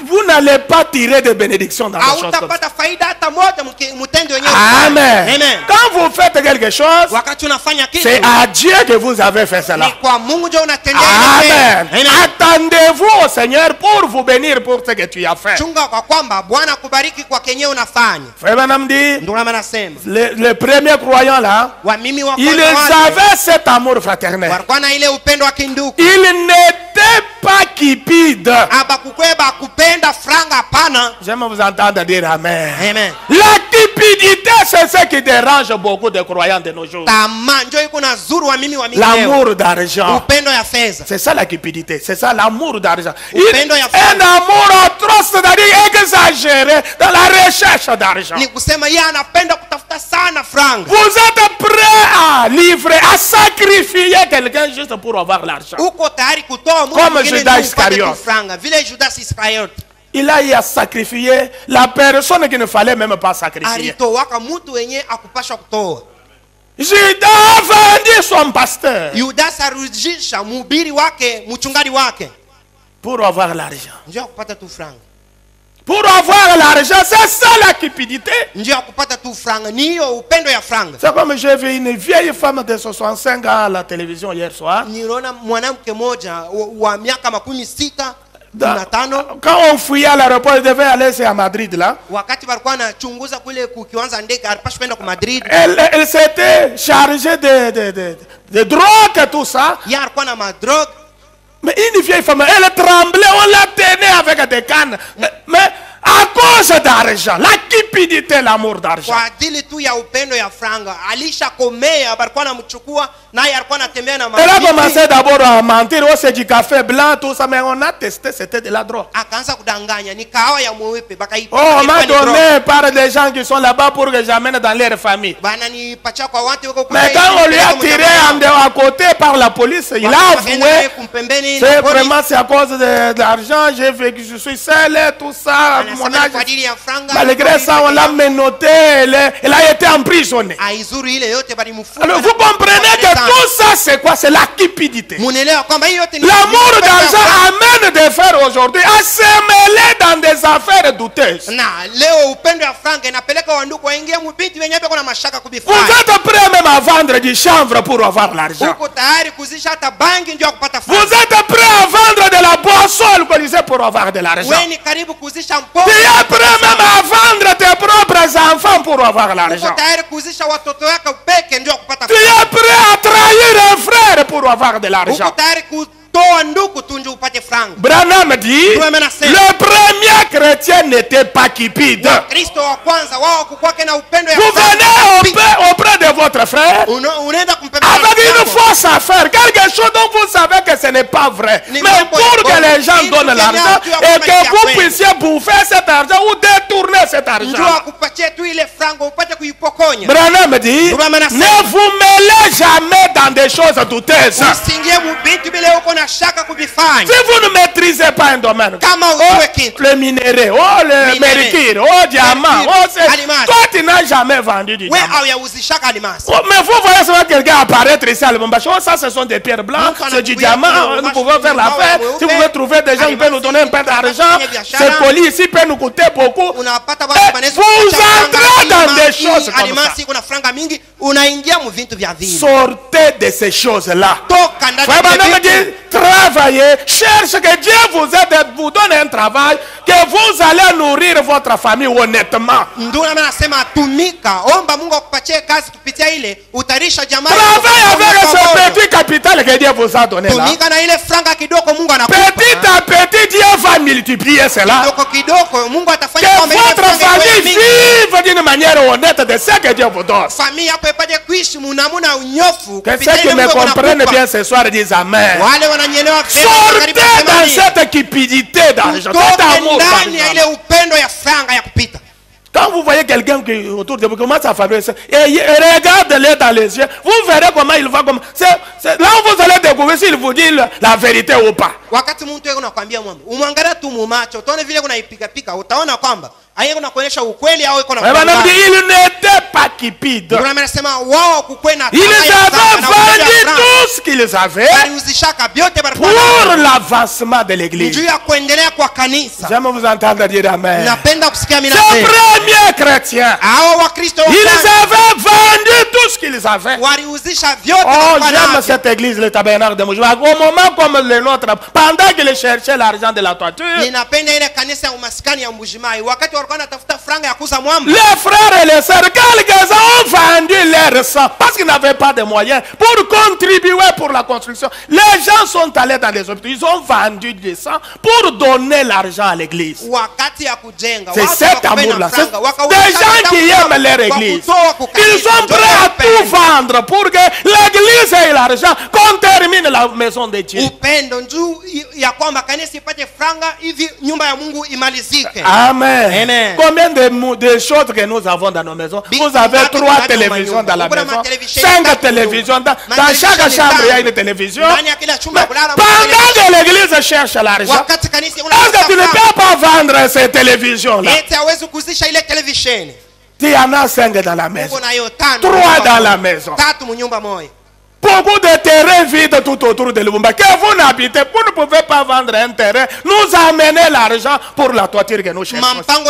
vous n'allez pas tirer de bénédiction dans les choses comme ça.
Hautapata faida hata moja mtende wenyewe.
Amen.
Amen.
Quand vous faites quelque chose,
Wakati unafanya kitu,
c'est à Dieu que vous avez fait cela.
ni kwa Mungu ndio unatendea
Amen.
ile.
Attendez-vous au Seigneur pour vous bénir pour ce que tu as fait.
Chunga kwa kwamba Bwana kubariki kwa kenye unafanya.
Frère Branham dit,
Ndio maana nasema
les premiers croyants là,
wa mimi wa
ils avaient cet amour fraternel.
walikuwa na ile upendo wa kindugu.
Ils n'étaient pas cupides.
Abakukweba kupenda franga hapana.
J'aime vous entendre dire Amen.
Amen.
La cupidité, c'est ce qui dérange beaucoup de croyants de nos jours.
Tamaa ndio iko na zuru wa mimi
L'amour d'argent.
upendo ya fedha.
C'est ça la cupidité. C'est ça l'amour d'argent.
Upendo ya fedha.
Un amour atroce, c'est-à-dire exagéré dans la recherche d'argent.
Ni kusema yeye anapenda kutafuta sana franga.
Vous êtes prêt à livrer, à sacrifier quelqu'un juste pour avoir l'argent.
Uko tayari kutoa Mungu
Comme
mwingine
Judas
ndio upate
Iscariot.
tu franga vile Judas Iscariot
Il a eu à sacrifier la personne qu'il ne fallait même pas sacrifier.
alitowaka mtu wenye akupashwa kutoa.
Judas a vendu son pasteur
Judas arudisha mhubiri wake mchungaji wake
pour avoir l'argent.
ndio kupata tu franga.
Pour avoir l'argent, c'est ça la cupidité.
Ndio kupata tu franga ni hiyo upendo ya franga.
C'est comme j'ai vu une vieille femme de 65 ans à la télévision hier soir.
Niliona mwanamke mmoja wa miaka 65.
Quand on fouillait à l'aéroport, il devait aller à Madrid là.
Wakati walikuwa anachunguza kule kukianza ndege alipaswa kwenda kwa Madrid.
Elle s'était chargée de drogue et tout ça.
Yeye alikuwa na madrog.
Mais une vieille femme, elle tremblait, on la tenait avec des cannes. Mais à cause d'argent, la cupidité, l'amour d'argent.
Kwa ajili tu ya upendo ya franga alishakomea, alikuwa anamchukua naye alikuwa anatembea na
Elle a
mabinti.
commencé d'abord à mentir, oh c'est du café blanc, tout ça, mais on a testé, c'était de la drogue.
Akaanza kudanganya ni kahawa ya mweupe
Oh, on m'a donné par des gens qui sont là-bas pour que j'amène dans leur famille.
bana ni pacha kwa watu wako
Mais quand on lui a tiré en dehors à côté par la police, il a avoué. C'est vraiment c'est à cause de l'argent, j'ai vécu, je suis seul, tout ça, mon âge. Malgré ça, on l'a menotté, elle a été emprisonnée. Alors vous comprenez que tout ça, c'est quoi? C'est la cupidité. L'amour d'argent amène des frères aujourd'hui à se mêler dans des affaires douteuses. Vous êtes prêts même à vendre du chanvre pour avoir l'argent. Vous êtes prêts à vendre de la boisson alcoolisée pour avoir de l'argent. Tu es prêt même à vendre tes propres enfants pour avoir l'argent. Tu es prêt à trahir un frère pour avoir de l'argent. Branham dit, le premier chrétien n'était pas cupide. Vous venez auprès de votre frère avec une fausse affaire, quelque chose dont vous savez que ce n'est pas vrai. Mais pour que les gens donnent l'argent et que vous puissiez bouffer cet argent ou détourner cet argent. Branham dit, ne vous mêlez jamais dans des choses douteuses. Si vous ne maîtrisez pas un domaine, le minerai, le mercure, diamant, toi tu n'as jamais vendu du diamant. Mais vous voyez souvent quelqu'un apparaître ici à Lubumbashi, ça ce sont des pierres blanches, c'est du diamant, nous pouvons faire l'affaire. Si vous pouvez trouver des gens qui peuvent nous donner un peu d'argent, ce colis ici peut nous coûter beaucoup. Vous entrez dans des choses comme ça. Sortez de ces choses-là. Travaillez, cherche que Dieu vous aide, vous donne un travail, que vous allez nourrir votre famille honnêtement. Travaillez avec ce petit capital que Dieu vous a donné là. Petit à petit, Dieu va multiplier cela. Que votre famille vive d'une manière honnête de ce que Dieu vous donne. Que ceux qui me comprennent bien ce soir disent Amen. Sortez dans cette cupidité d'argent, cet amour d'argent. Quand Quand vous voyez quelqu'un qui autour de vous commence à fabriquer ça, et regardez-le dans les yeux, vous verrez comment il va. Là où vous allez découvrir s'il vous dit la vérité ou pas.
Wakati mtu yeye anakuambia mambo, umwangalia tu mumacho, utaona vile kunaipiga pika, utaona kwamba Aye kuna kuonesha ukweli au iko na
kuonesha. Il n'était pas cupide.
Kuna anasema wao kukwena
ils avaient vendu tout ce qu'ils avaient pour l'avancement de l'église. J'aime vous entendre dire amen. Ces premiers chrétiens, ils avaient vendu tout ce qu'ils avaient. Oh, j'aime cette église, le tabernacle de Mujima. Au moment comme le nôtre, pendant qu'ils cherchaient l'argent de la toiture, les frères et les sœurs, quelques-uns ont vendu leur sang parce qu'ils n'avaient pas de moyens pour contribuer pour la construction. Les gens sont allés dans les hôpitaux, ils ont vendu du sang pour donner l'argent à l'église. C'est cet amour-là. Des gens qui aiment leur église. Ils sont prêts à tout vendre pour que l'église ait l'argent, qu'on termine la maison de Dieu. Amen. Amen. Combien de choses que nous avons dans nos maisons? Vous avez 3 télévisions dans la maison, 5 télévisions. Dans chaque chambre, il y a une télévision. Pendant que l'église cherche l'argent, est-ce que tu ne peux pas vendre ces télévisions-là? Il y en a 5 dans la maison, 3 dans la maison. Beaucoup de terrains vides tout autour de Lubumba. Que vous n'habitez, vous ne pouvez pas vendre un terrain. Nous amener l'argent pour la toiture que nous cherchons. Mais quand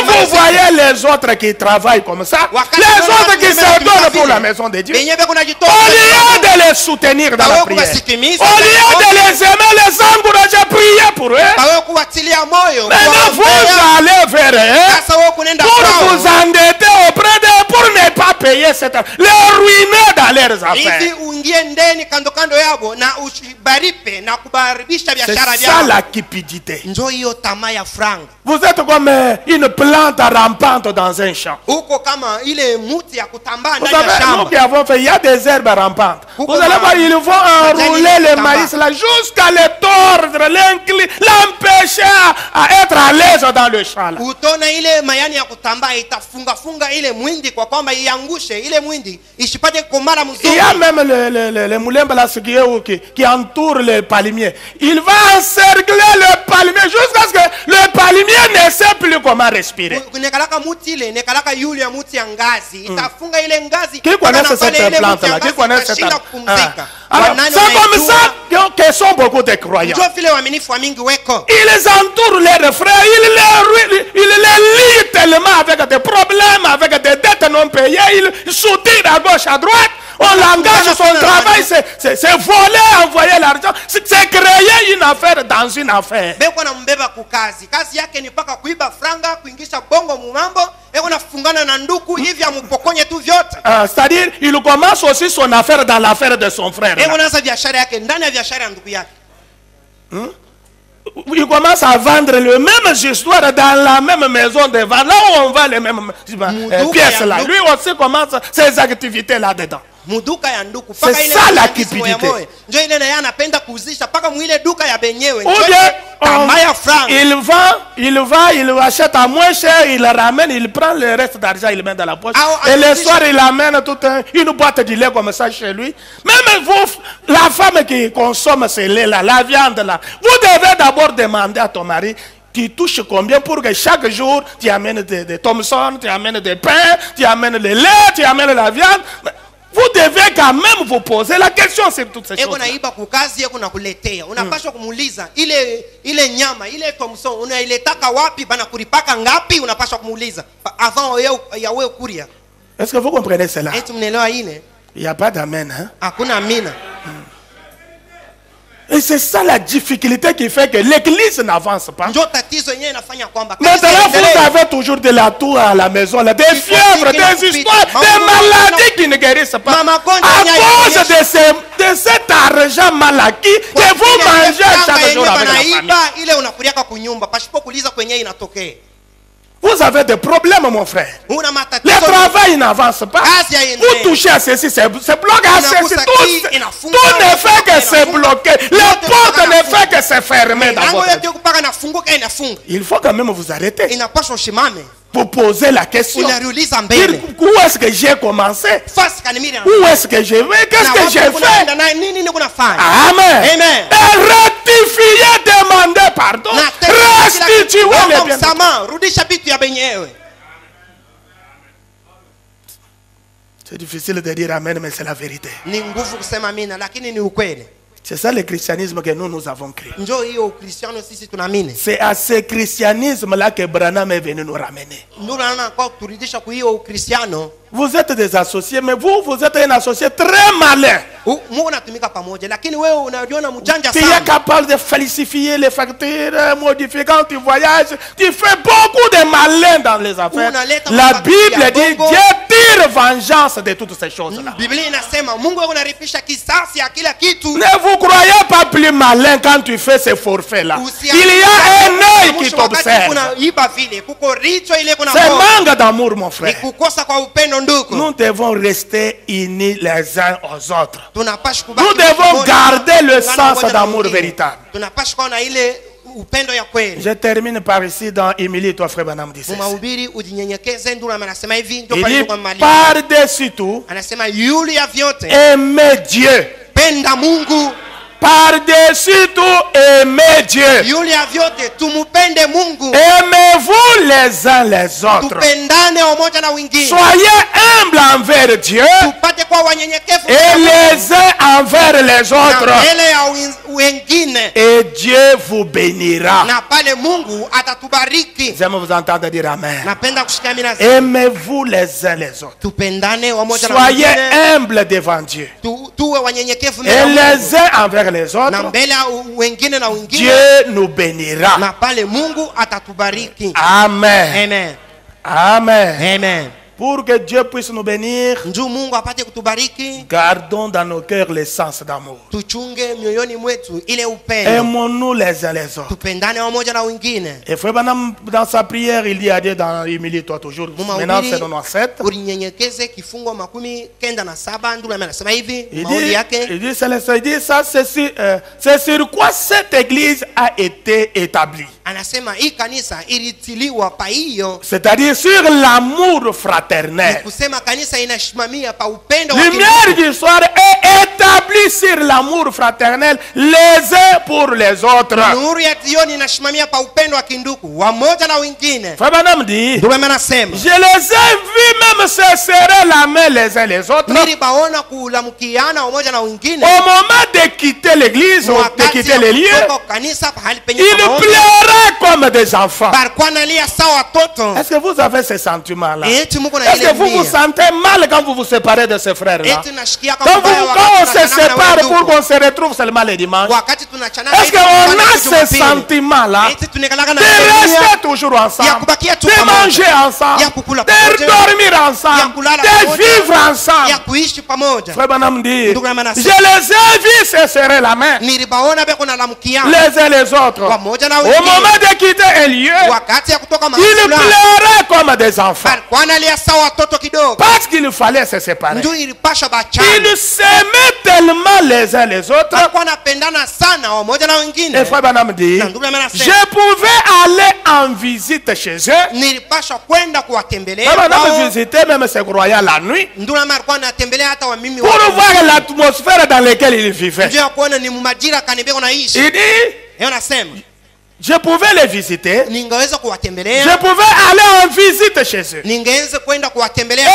vous voyez les autres qui travaillent comme ça, les autres qui se donnent pour la maison de Dieu, au lieu de les soutenir dans la prière, au lieu de les aimer, les encourager, prier pour eux, maintenant vous allez vers eux pour vous endetter auprès d'eux pour ne pas payer cette les ruiner dans leurs affaires. C'est ça la cupidité. Vous êtes comme une plante rampante dans un champ. Vous savez, nous qui avons fait, il y a des herbes rampantes. Vous allez voir, ils vont enrouler le maïs là jusqu'à le tordre, l'empêcher à être à l'aise dans le champ là. Il y a même le moulin qui entoure le palmier. Il va encercler le palmier jusqu'à ce que le palmier ne sait plus comment respirer. Qui connaît cette plante-là? Qui connaît cette plante? C'est comme ça que sont beaucoup de croyants. Ils entourent leurs frères, ils les lient tellement avec des problèmes, avec des dettes non payées, ils soutirent à gauche, à droite. On l'engage, son travail, c'est voler, envoyer l'argent, c'est créer une affaire dans une affaire. C'est-à-dire, il commence aussi son affaire dans l'affaire de son frère. Il commence à vendre le même histoire dans la même maison de vente, là où on vend les mêmes pièces là. Lui aussi commence ses activités là-dedans. C'est ça la cupidité. Ou bien il achète à moins cher, il ramène, il prend le reste d'argent, il met dans la poche. Et le soir, il amène toute une boîte de lait comme ça chez lui. Même vous, la femme qui consomme ce lait-là, la viande là, vous devez d'abord demander à ton mari tu touches combien pour que chaque jour tu amènes des Thomson, tu amènes des pains, tu amènes le lait, tu amènes la viande. Vous devez quand même vous poser la question sur toutes ces choses. Est-ce que vous comprenez cela? Il n'y a pas d'amen. Hein? Et c'est ça la difficulté qui fait que l'église n'avance pas. Maintenant, vous avez toujours de la toux à la maison, là, des fièvres, des histoires, des maladies qui ne guérissent pas. À cause de cet argent mal acquis que vous mangez chaque jour avec la famille. Vous avez des problèmes, mon frère. Le travail n'avance pas. Vous touchez à ceci, c'est bloqué à ceci. Tout ne fait que se bloquer. Les portes ne fait que se fermer dans votre vie. Il faut quand même vous arrêter. Pour poser la question. Dire, où est-ce que j'ai commencé? Où est-ce que je vais? Qu'est-ce que j'ai fait? Amen. Et rectifier, demander pardon. Restituer les biens. C'est difficile de dire amen, mais c'est la vérité. C'est ça le christianisme que nous avons créé. C'est à ce christianisme-là que Branham est venu nous ramener. Vous êtes des associés, mais vous êtes un associé très malin. Tu es capable de falsifier les factures, modifier quand tu voyages. Tu fais beaucoup de malin dans les affaires. La Bible dit Dieu tire vengeance de toutes ces choses-là. Ne vous croyez pas plus malin quand tu fais ces forfaits-là. Il y a un œil qui t'observe. C'est manque d'amour, mon frère. Nous devons rester unis les uns aux autres. Nous devons garder le sens d'amour véritable. Je termine par ici dans Émilie, toi frère Branham 16. Il dit par-dessus tout, aimez Dieu. Par-dessus tout, aimez Dieu. Aimez-vous les uns les autres. Soyez humbles envers Dieu et les uns envers les autres. Et Dieu vous bénira. J'aime vous entendre dire amen. Aimez-vous les uns les autres. Soyez humbles devant Dieu. Et les uns envers les autres. Dieu nous bénira. Amen. Amen. Amen. Pour que Dieu puisse nous bénir, gardons dans nos cœurs l'essence d'amour. Aimons-nous les uns les autres. Et frère Branham, dans sa prière, il dit à Dieu dans Émilie, toi toujours, maintenant c'est dans 7. Il dit ça, c'est sur quoi cette église a été établie. C'est-à-dire sur l'amour fraternel. Lumière du soir est établie sur l'amour fraternel les uns pour les autres. Frère Branham dit, je les ai vus même se serrer la main les uns les autres. Au moment de quitter l'église, de quitter les lieux, ils pleuraient comme des enfants. Est-ce que vous avez ce sentiment-là? Est-ce que vous vous sentez mal quand vous vous séparez de ces frères-là? Quand on se sépare pour qu'on se retrouve seulement les dimanches, est-ce qu'on a ce sentiment-là de rester toujours ensemble, de manger ensemble, de dormir ensemble, de vivre ensemble? Frère Branham dit, je les ai vus se serrer la main les uns les autres. Au moment de quitter un lieu, ils pleuraient comme des enfants. Parce qu'il fallait se séparer. Ils s'aimaient tellement les uns les autres. Et frère Branham dit, je pouvais aller en visite chez eux. Frère Branham visitait même ses croyants la nuit pour voir l'atmosphère dans laquelle ils vivaient. Il dit, je pouvais les visiter. Je pouvais aller en visite chez eux. Et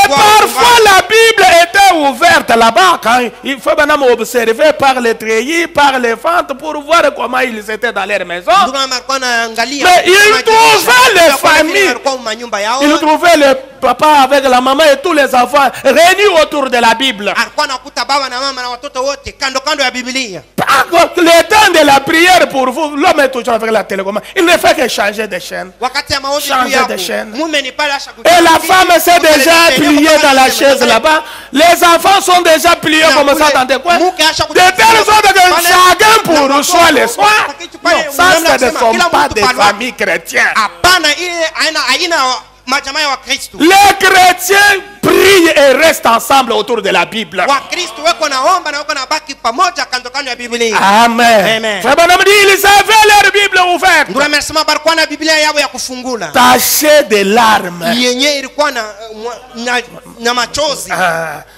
parfois la Bible était ouverte là-bas quand il faut maintenant observer par les treillis, par les fentes pour voir comment ils étaient dans leur maison. Mais ils trouvaient les familles. Ils trouvaient papa avec la maman et tous les enfants réunis autour de la Bible. Le temps de la prière pour vous, l'homme est toujours avec la télécommande. Il ne fait que changer de chaîne. Changer de chaîne. Et la femme s'est déjà pliée dans la chaise là-bas. Les enfants sont déjà pliés comme ça dans des coins. De telle sorte que chacun pour soi le soir. Non, ça ce ne sont pas des familles chrétiennes. Les chrétiens prient et restent ensemble autour de la Bible. Amen. Frère Branham dit, ils avaient leur Bible ouverte. Tachée de larmes.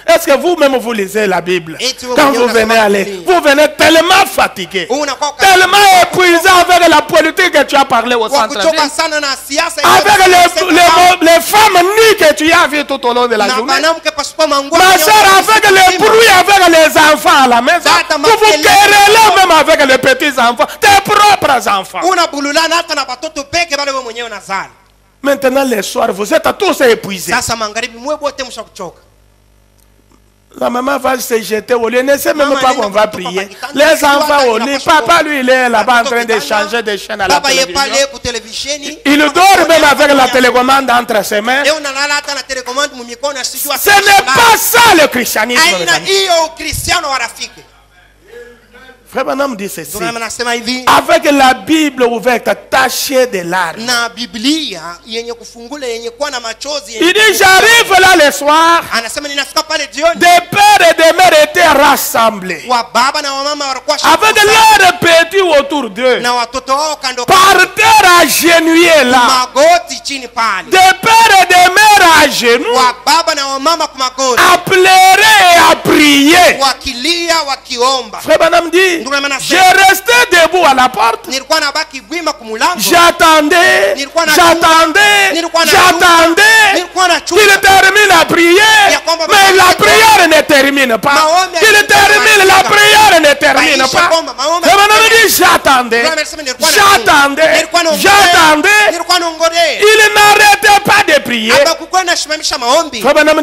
Est-ce que vous-même vous lisez la Bible? Quand vous venez aller, vous venez tellement fatigué, tellement épuisé avec la politique que tu as parlé au centre-ville, avec les femmes nues que tu as vues tout au long de la journée. Ma soeur, avec les bruits, avec les enfants à la maison, vous vous querellez même avec les petits enfants, tes propres enfants. Maintenant, les soirs, vous êtes tous épuisés. La maman va se jeter au lit, ne sait même pas qu'on va prier. Les enfants au lit, papa lui il est là-bas en train de changer de chaîne à la télévision. Il dort même avec la télécommande entre ses mains. Ce n'est pas ça le christianisme. Frère Branham dit ceci. Avec la Bible ouverte, tachée de larmes. Il dit, j'arrive là le soir. Des pères et des mères étaient rassemblés. Avec leurs petits autour d'eux. Par terre agenouillés là. Des pères et des mères à genoux. À pleurer et à prier. Frère Branham dit, j'ai resté debout à la porte. J'attendais qu'il termine la prière. Mais la prière ne termine pas. Qu'il termine la prière ne termine pas. J'attendais. Il n'arrêtait pas de prier.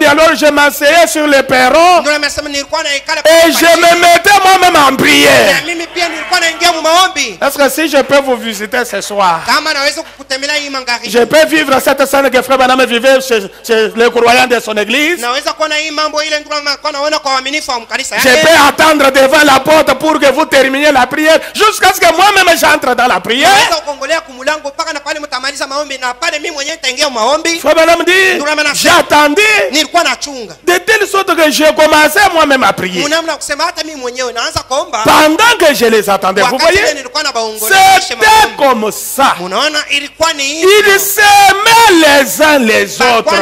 Alors je m'asseyais sur le perron et je me mettais moi-même en prière. Est-ce que si je peux vous visiter ce soir, je peux vivre cette scène que Frère Branham vivait chez les croyants de son église? Je peux attendre devant la porte pour que vous terminiez la prière jusqu'à ce que moi-même j'entre dans la prière. Frère Branham dit, j'attendais de telle sorte que j'ai commencé moi-même à prier. Pendant que je les attendais, vous voyez, c'était comme ça. Ils s'aimaient les uns les autres.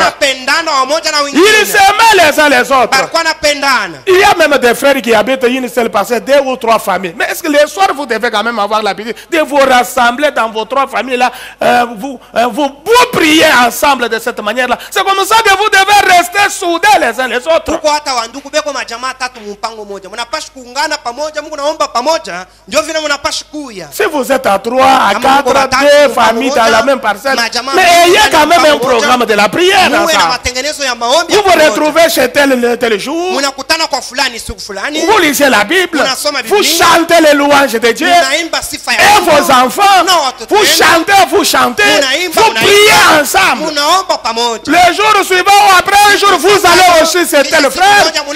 Ils s'aimaient les uns les autres. Il y a même des frères qui habitent une seule parcelle, 2 ou 3 familles. Mais est-ce que les soirs, vous devez quand même avoir l'habitude de vous rassembler dans vos 3 familles-là, vous priez ensemble de cette manière-là? C'est comme ça que vous devez rester soudés les uns les autres. Si vous êtes à 3, à 4, 2 familles dans la même parcelle, mais ayez quand même un programme de la prière. Vous vous retrouvez chez tel jour, vous lisez la Bible, vous chantez les louanges de Dieu, et vos enfants, vous chantez, vous priez ensemble. Le jour suivant ou après un jour, vous allez aussi chez tel frère, vos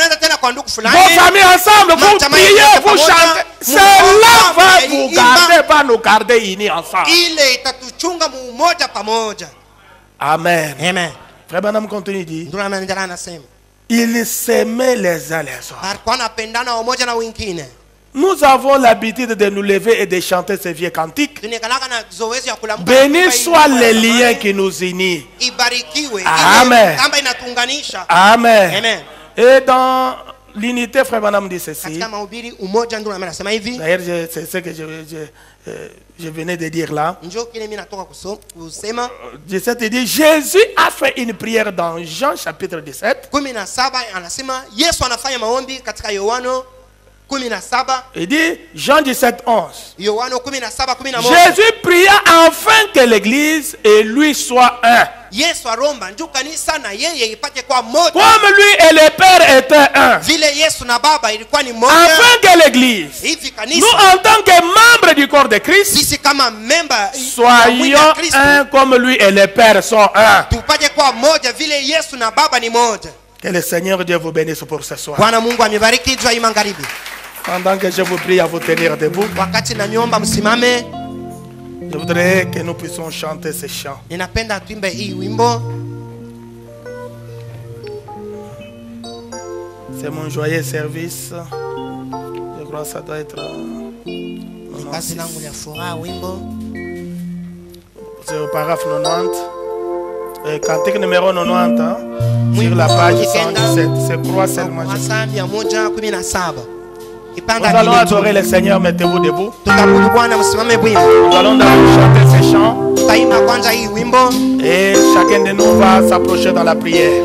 familles ensemble, vous priez, vous chantez. Cela va vous garder, va nous garder unis ensemble. Amen. Frère Branham continue dit, ils s'aimaient les uns les autres. Nous avons l'habitude de nous lever et de chanter ces vieux cantiques. Béni soit les liens qui nous unissent. Amen. Amen. Et dans l'unité, Frère Branham dit ceci. D'ailleurs, c'est ce que je venais de dire là. Il dit, Jésus a fait une prière dans Jean chapitre 17. Il dit, Jean 17, 11. Jésus pria afin que que l'église et lui soient un. Comme lui et le Père étaient un. Afin que l'église, nous en tant que membres du corps de Christ, soyons un comme lui et le Père sont un. Que le Seigneur Dieu vous bénisse pour ce soir. Pendant que je vous prie à vous tenir debout, je voudrais que nous puissions chanter ces chants. C'est mon joyeux service. Je crois que ça doit être... C'est au paragraphe 90. Cantique numéro 90. Hein, sur la page 117. C'est croix seulement. Nous allons adorer le Seigneur, mettez-vous debout. Nous allons chanter ces chants. Et chacun de nous va s'approcher dans la prière.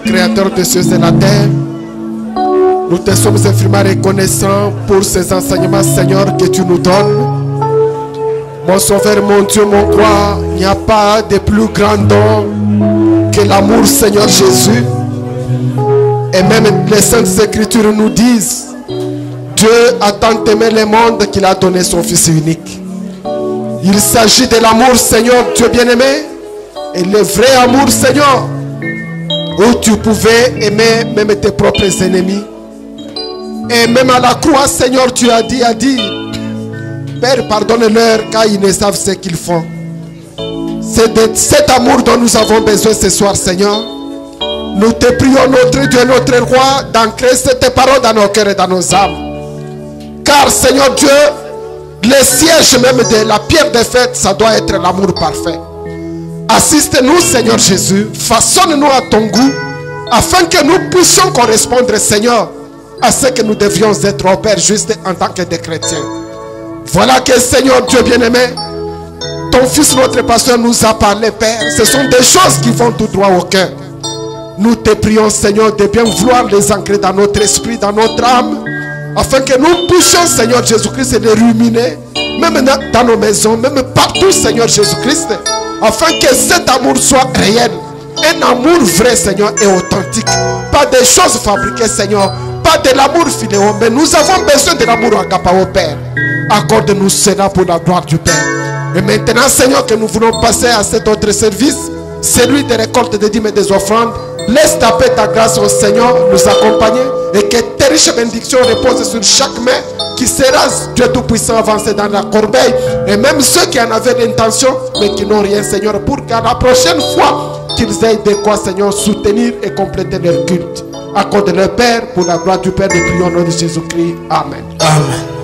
Créateur des cieux et la terre, nous te sommes infiniment reconnaissants pour ces enseignements, Seigneur, que tu nous donnes. Mon Sauveur, mon Dieu, mon roi, il n'y a pas de plus grand don que l'amour, Seigneur Jésus. Et même les Saintes Écritures nous disent, Dieu a tant aimé le monde qu'il a donné son Fils unique. Il s'agit de l'amour, Seigneur, Dieu bien-aimé, et le vrai amour, Seigneur, où tu pouvais aimer même tes propres ennemis. Et même à la croix, Seigneur, tu as dit, Père, pardonne-leur car ils ne savent ce qu'ils font. C'est de cet amour dont nous avons besoin ce soir, Seigneur. Nous te prions, notre Dieu, notre roi, d'ancrer cette parole dans nos cœurs et dans nos âmes. Car, Seigneur Dieu, le siège même de la pierre de fête, ça doit être l'amour parfait. Assiste-nous, Seigneur Jésus, façonne-nous à ton goût, afin que nous puissions correspondre, Seigneur, à ce que nous devions être, au Père, juste en tant que des chrétiens. Voilà que, Seigneur Dieu bien-aimé, ton Fils, notre pasteur, nous a parlé, Père. Ce sont des choses qui vont tout droit au cœur. Nous te prions, Seigneur, de bien vouloir les ancrer dans notre esprit, dans notre âme, afin que nous puissions, Seigneur Jésus-Christ, les ruminer, même dans nos maisons, même partout, Seigneur Jésus-Christ, afin que cet amour soit réel. Un amour vrai, Seigneur, et authentique. Pas des choses fabriquées, Seigneur. Pas de l'amour filéo, mais nous avons besoin de l'amour agapao, Père. Accorde-nous cela pour la gloire du Père. Et maintenant, Seigneur, que nous voulons passer à cet autre service, celui des récoltes des dîmes et des offrandes. Laisse ta paix, ta grâce au Seigneur nous accompagner et que tes riches bénédictions reposent sur chaque main qui sera, Dieu Tout-Puissant, avancé dans la corbeille. Et même ceux qui en avaient l'intention mais qui n'ont rien, Seigneur, pour qu'à la prochaine fois qu'ils aient de quoi, Seigneur, soutenir et compléter leur culte. Accorde-le, Père, pour la gloire du Père, nous prions au nom de Jésus-Christ. Amen.
Amen.